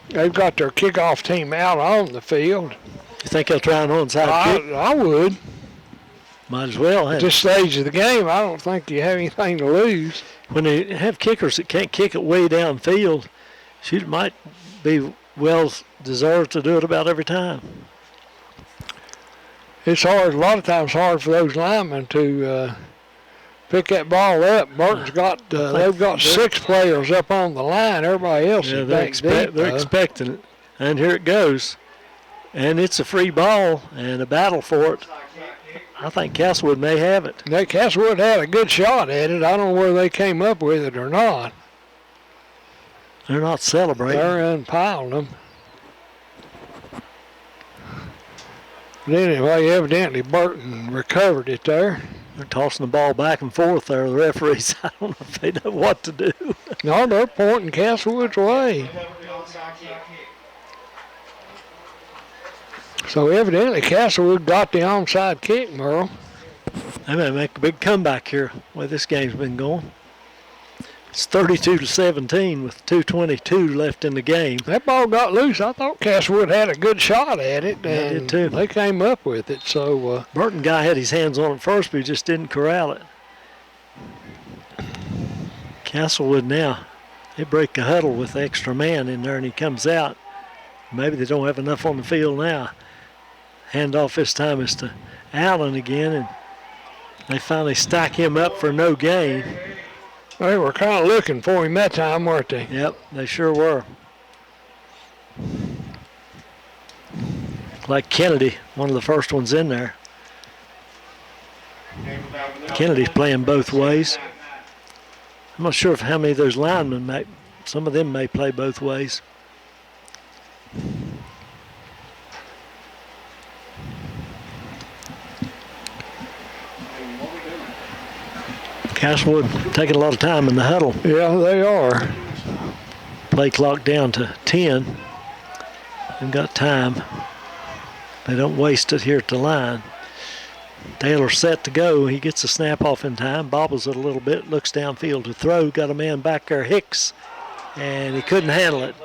They've got their kickoff team out on the field. You think they'll try an onside kick? I would. Might as well. At this stage of the game, I don't think you have anything to lose. When they have kickers that can't kick it way downfield, shoot, might be well deserved to do it about every time. It's hard, a lot of times hard for those linemen to pick that ball up. Burton's got, they've got 6 players up on the line. Everybody else is back deep. They're expecting it. And here it goes. And it's a free ball and a battle for it. I think Castlewood may have it. Castlewood had a good shot at it. I don't know whether they came up with it or not. They're not celebrating. They're unpiling them. But anyway, evidently Burton recovered it there. They're tossing the ball back and forth there. The referees, I don't know if they know what to do. No, they're pointing Castlewood's way. So evidently Castlewood got the onside kick, Merle. They may make a big comeback here the way this game's been going. It's 32-17 with 2:22 left in the game. That ball got loose. I thought Castlewood had a good shot at it, I and did too. they came up with it. So Burton guy had his hands on it first, but he just didn't corral it. Castlewood now, they break the huddle with the extra man in there, and he comes out. Maybe they don't have enough on the field now. Handoff this time is to Allen again, and they finally stack him up for no gain. they were kind of looking for him that time, weren't they? Yep, they sure were. Like Kennedy, one of the first ones in there. Kennedy's playing both ways. I'm not sure how many of those linemen some of them may play both ways. Castlewood taking a lot of time in the huddle. Yeah, they are. Play clock down to 10. They've got time. They don't waste it here at the line. Taylor's set to go. He gets the snap off in time, bobbles it a little bit, looks downfield to throw. Got a man back there, Hicks, and he couldn't handle it.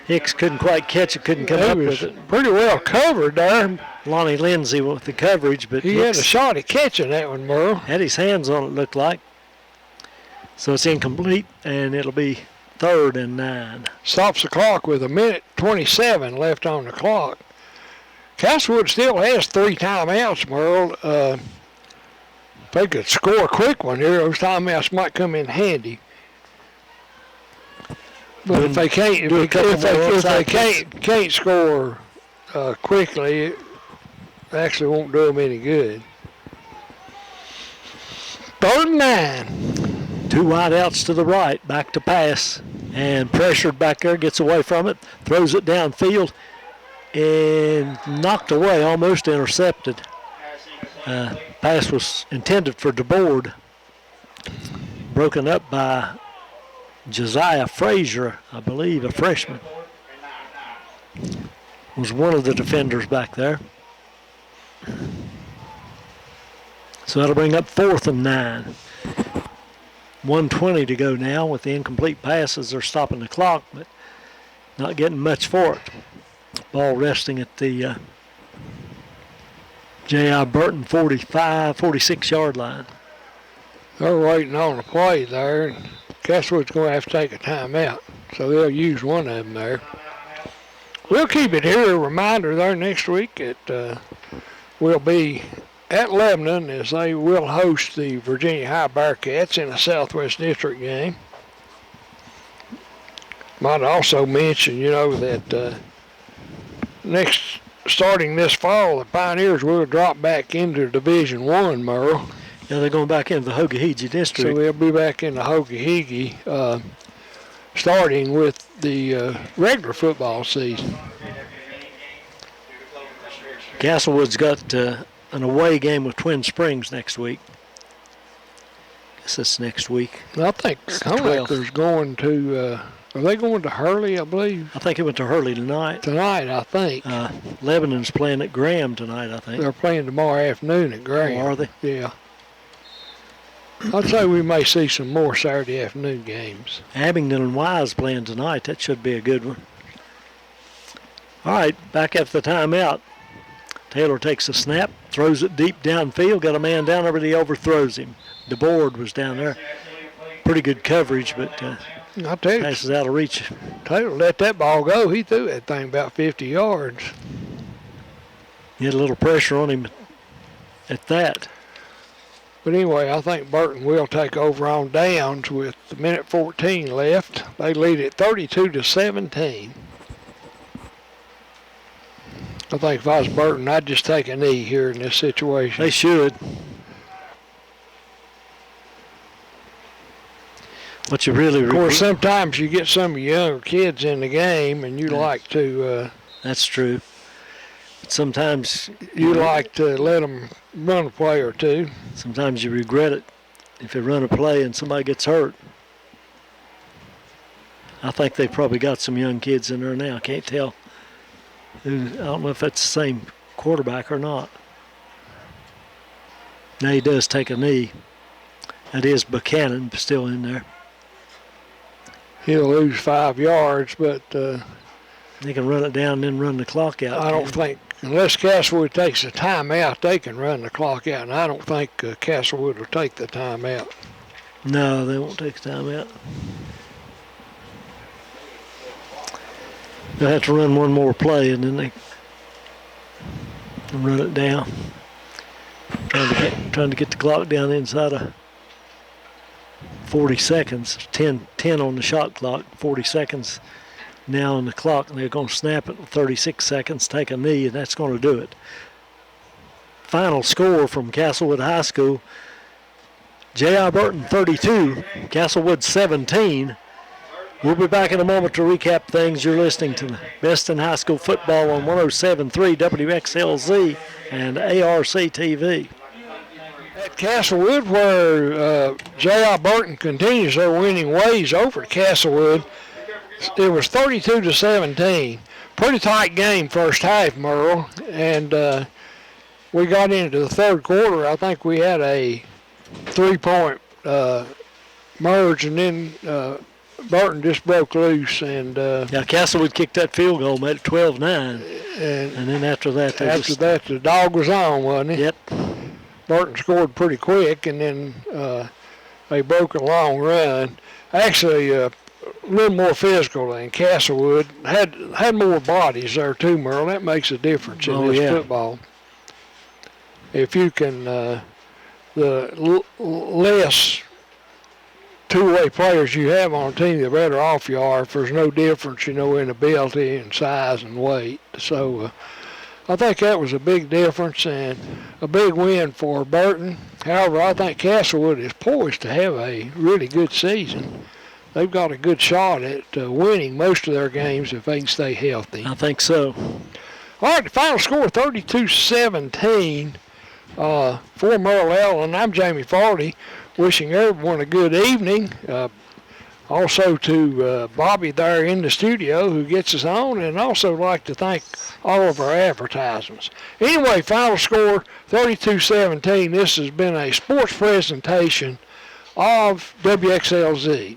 Hicks couldn't quite catch it, couldn't come up with it. Pretty well covered there. Lonnie Lindsay with the coverage, but he had a shot at catching that one, Merle. Had his hands on it, looked like. So it's incomplete, and it'll be 3rd and 9. Stops the clock with 1:27 left on the clock. Castlewood still has 3 timeouts, Merle. If they could score a quick one here, those timeouts might come in handy. But if they can't, if they can't score quickly, it actually won't do them any good. 3rd and 9. 2 wide outs to the right, back to pass, and pressured back there, gets away from it, throws it downfield, and knocked away, almost intercepted. Pass was intended for DeBoard, broken up by Josiah Frazier, I believe, a freshman, was one of the defenders back there. So that'll bring up 4th and 9. 1:20 to go now with the incomplete passes. They're stopping the clock, but not getting much for it. Ball resting at the J.I. Burton 46-yard line. They're waiting on a play there. Castlewood's going to have to take a timeout, so they'll use one of them there. We'll keep it here. A reminder there next week it will be at Lebanon as they will host the Virginia High Bearcats in a Southwest District game. Might also mention, that starting this fall, the Pioneers will drop back into Division I, Merle. Yeah, they're going back into the Hogahegie District. So they'll be back in the Hogahegie, starting with the regular football season. Castlewood's got an away game with Twin Springs next week. I guess that's next week. I think Homeacker's going to, are they going to Hurley, I believe? I think it went to Hurley tonight. Tonight, I think. Lebanon's playing at Graham tonight, I think. They're playing tomorrow afternoon at Graham. Oh, are they? Yeah. I'd say we may see some more Saturday afternoon games. Abingdon and Wise playing tonight. That should be a good one. All right, back after the timeout. Taylor takes a snap, throws it deep downfield, got a man down there, but he overthrows him. DeBoard was down there. Pretty good coverage, but I'll tell you, passes out of reach. Taylor let that ball go. He threw that thing about 50 yards. He had a little pressure on him at that. But anyway, I think Burton will take over on downs with a minute 14 left. They lead it 32-17. I think if I was Burton, I'd just take a knee here in this situation. They should. What you really... Of course, sometimes you get some of your younger kids in the game, and you like to... That's true. But sometimes... You like to let them run a play or two. Sometimes you regret it if you run a play and somebody gets hurt. I think they've probably got some young kids in there now. I can't tell. I don't know if that's the same quarterback or not. Now he does take a knee. That is Buchanan still in there. He'll lose 5 yards, but they can run it down and then run the clock out. I don't think, unless Castlewood takes a timeout, they can run the clock out, and I don't think Castlewood will take the timeout. No, they won't take the timeout. They'll have to run one more play, and then they can run it down. Trying to get the clock down inside of 40 seconds. 10 on the shot clock, 40 seconds now on the clock, and they're going to snap it in 36 seconds, take a knee, and that's going to do it. Final score from Castlewood High School, J.I. Burton 32, Castlewood 17. We'll be back in a moment to recap things. You're listening to the Best in High School Football on 107.3 WXLZ and ARC TV. At Castlewood, where J.I. Burton continues their winning ways over at Castlewood, it was 32-17. Pretty tight game first half, Merle, and we got into the third quarter. I think we had a 3-point merge, and then Burton just broke loose. And Castlewood kicked that field goal, made it 12-9. And then after that, the dog was on, wasn't it? Yep. Burton scored pretty quick, and then they broke a long run. Actually, a little more physical than Castlewood. Had more bodies there too, Merle. That makes a difference in this football. If you can, the less two-way players you have on a team, the better off you are. If there's no difference, in ability and size and weight. So I think that was a big difference and a big win for Burton. However, I think Castlewood is poised to have a really good season. They've got a good shot at winning most of their games if they can stay healthy. I think so. All right, the final score, 32-17 for Merle Allen. I'm Jamie Farley, wishing everyone a good evening. Also to Bobby there in the studio who gets us on, and also like to thank all of our advertisements. Anyway, final score 32-17. This has been a sports presentation of WXLZ.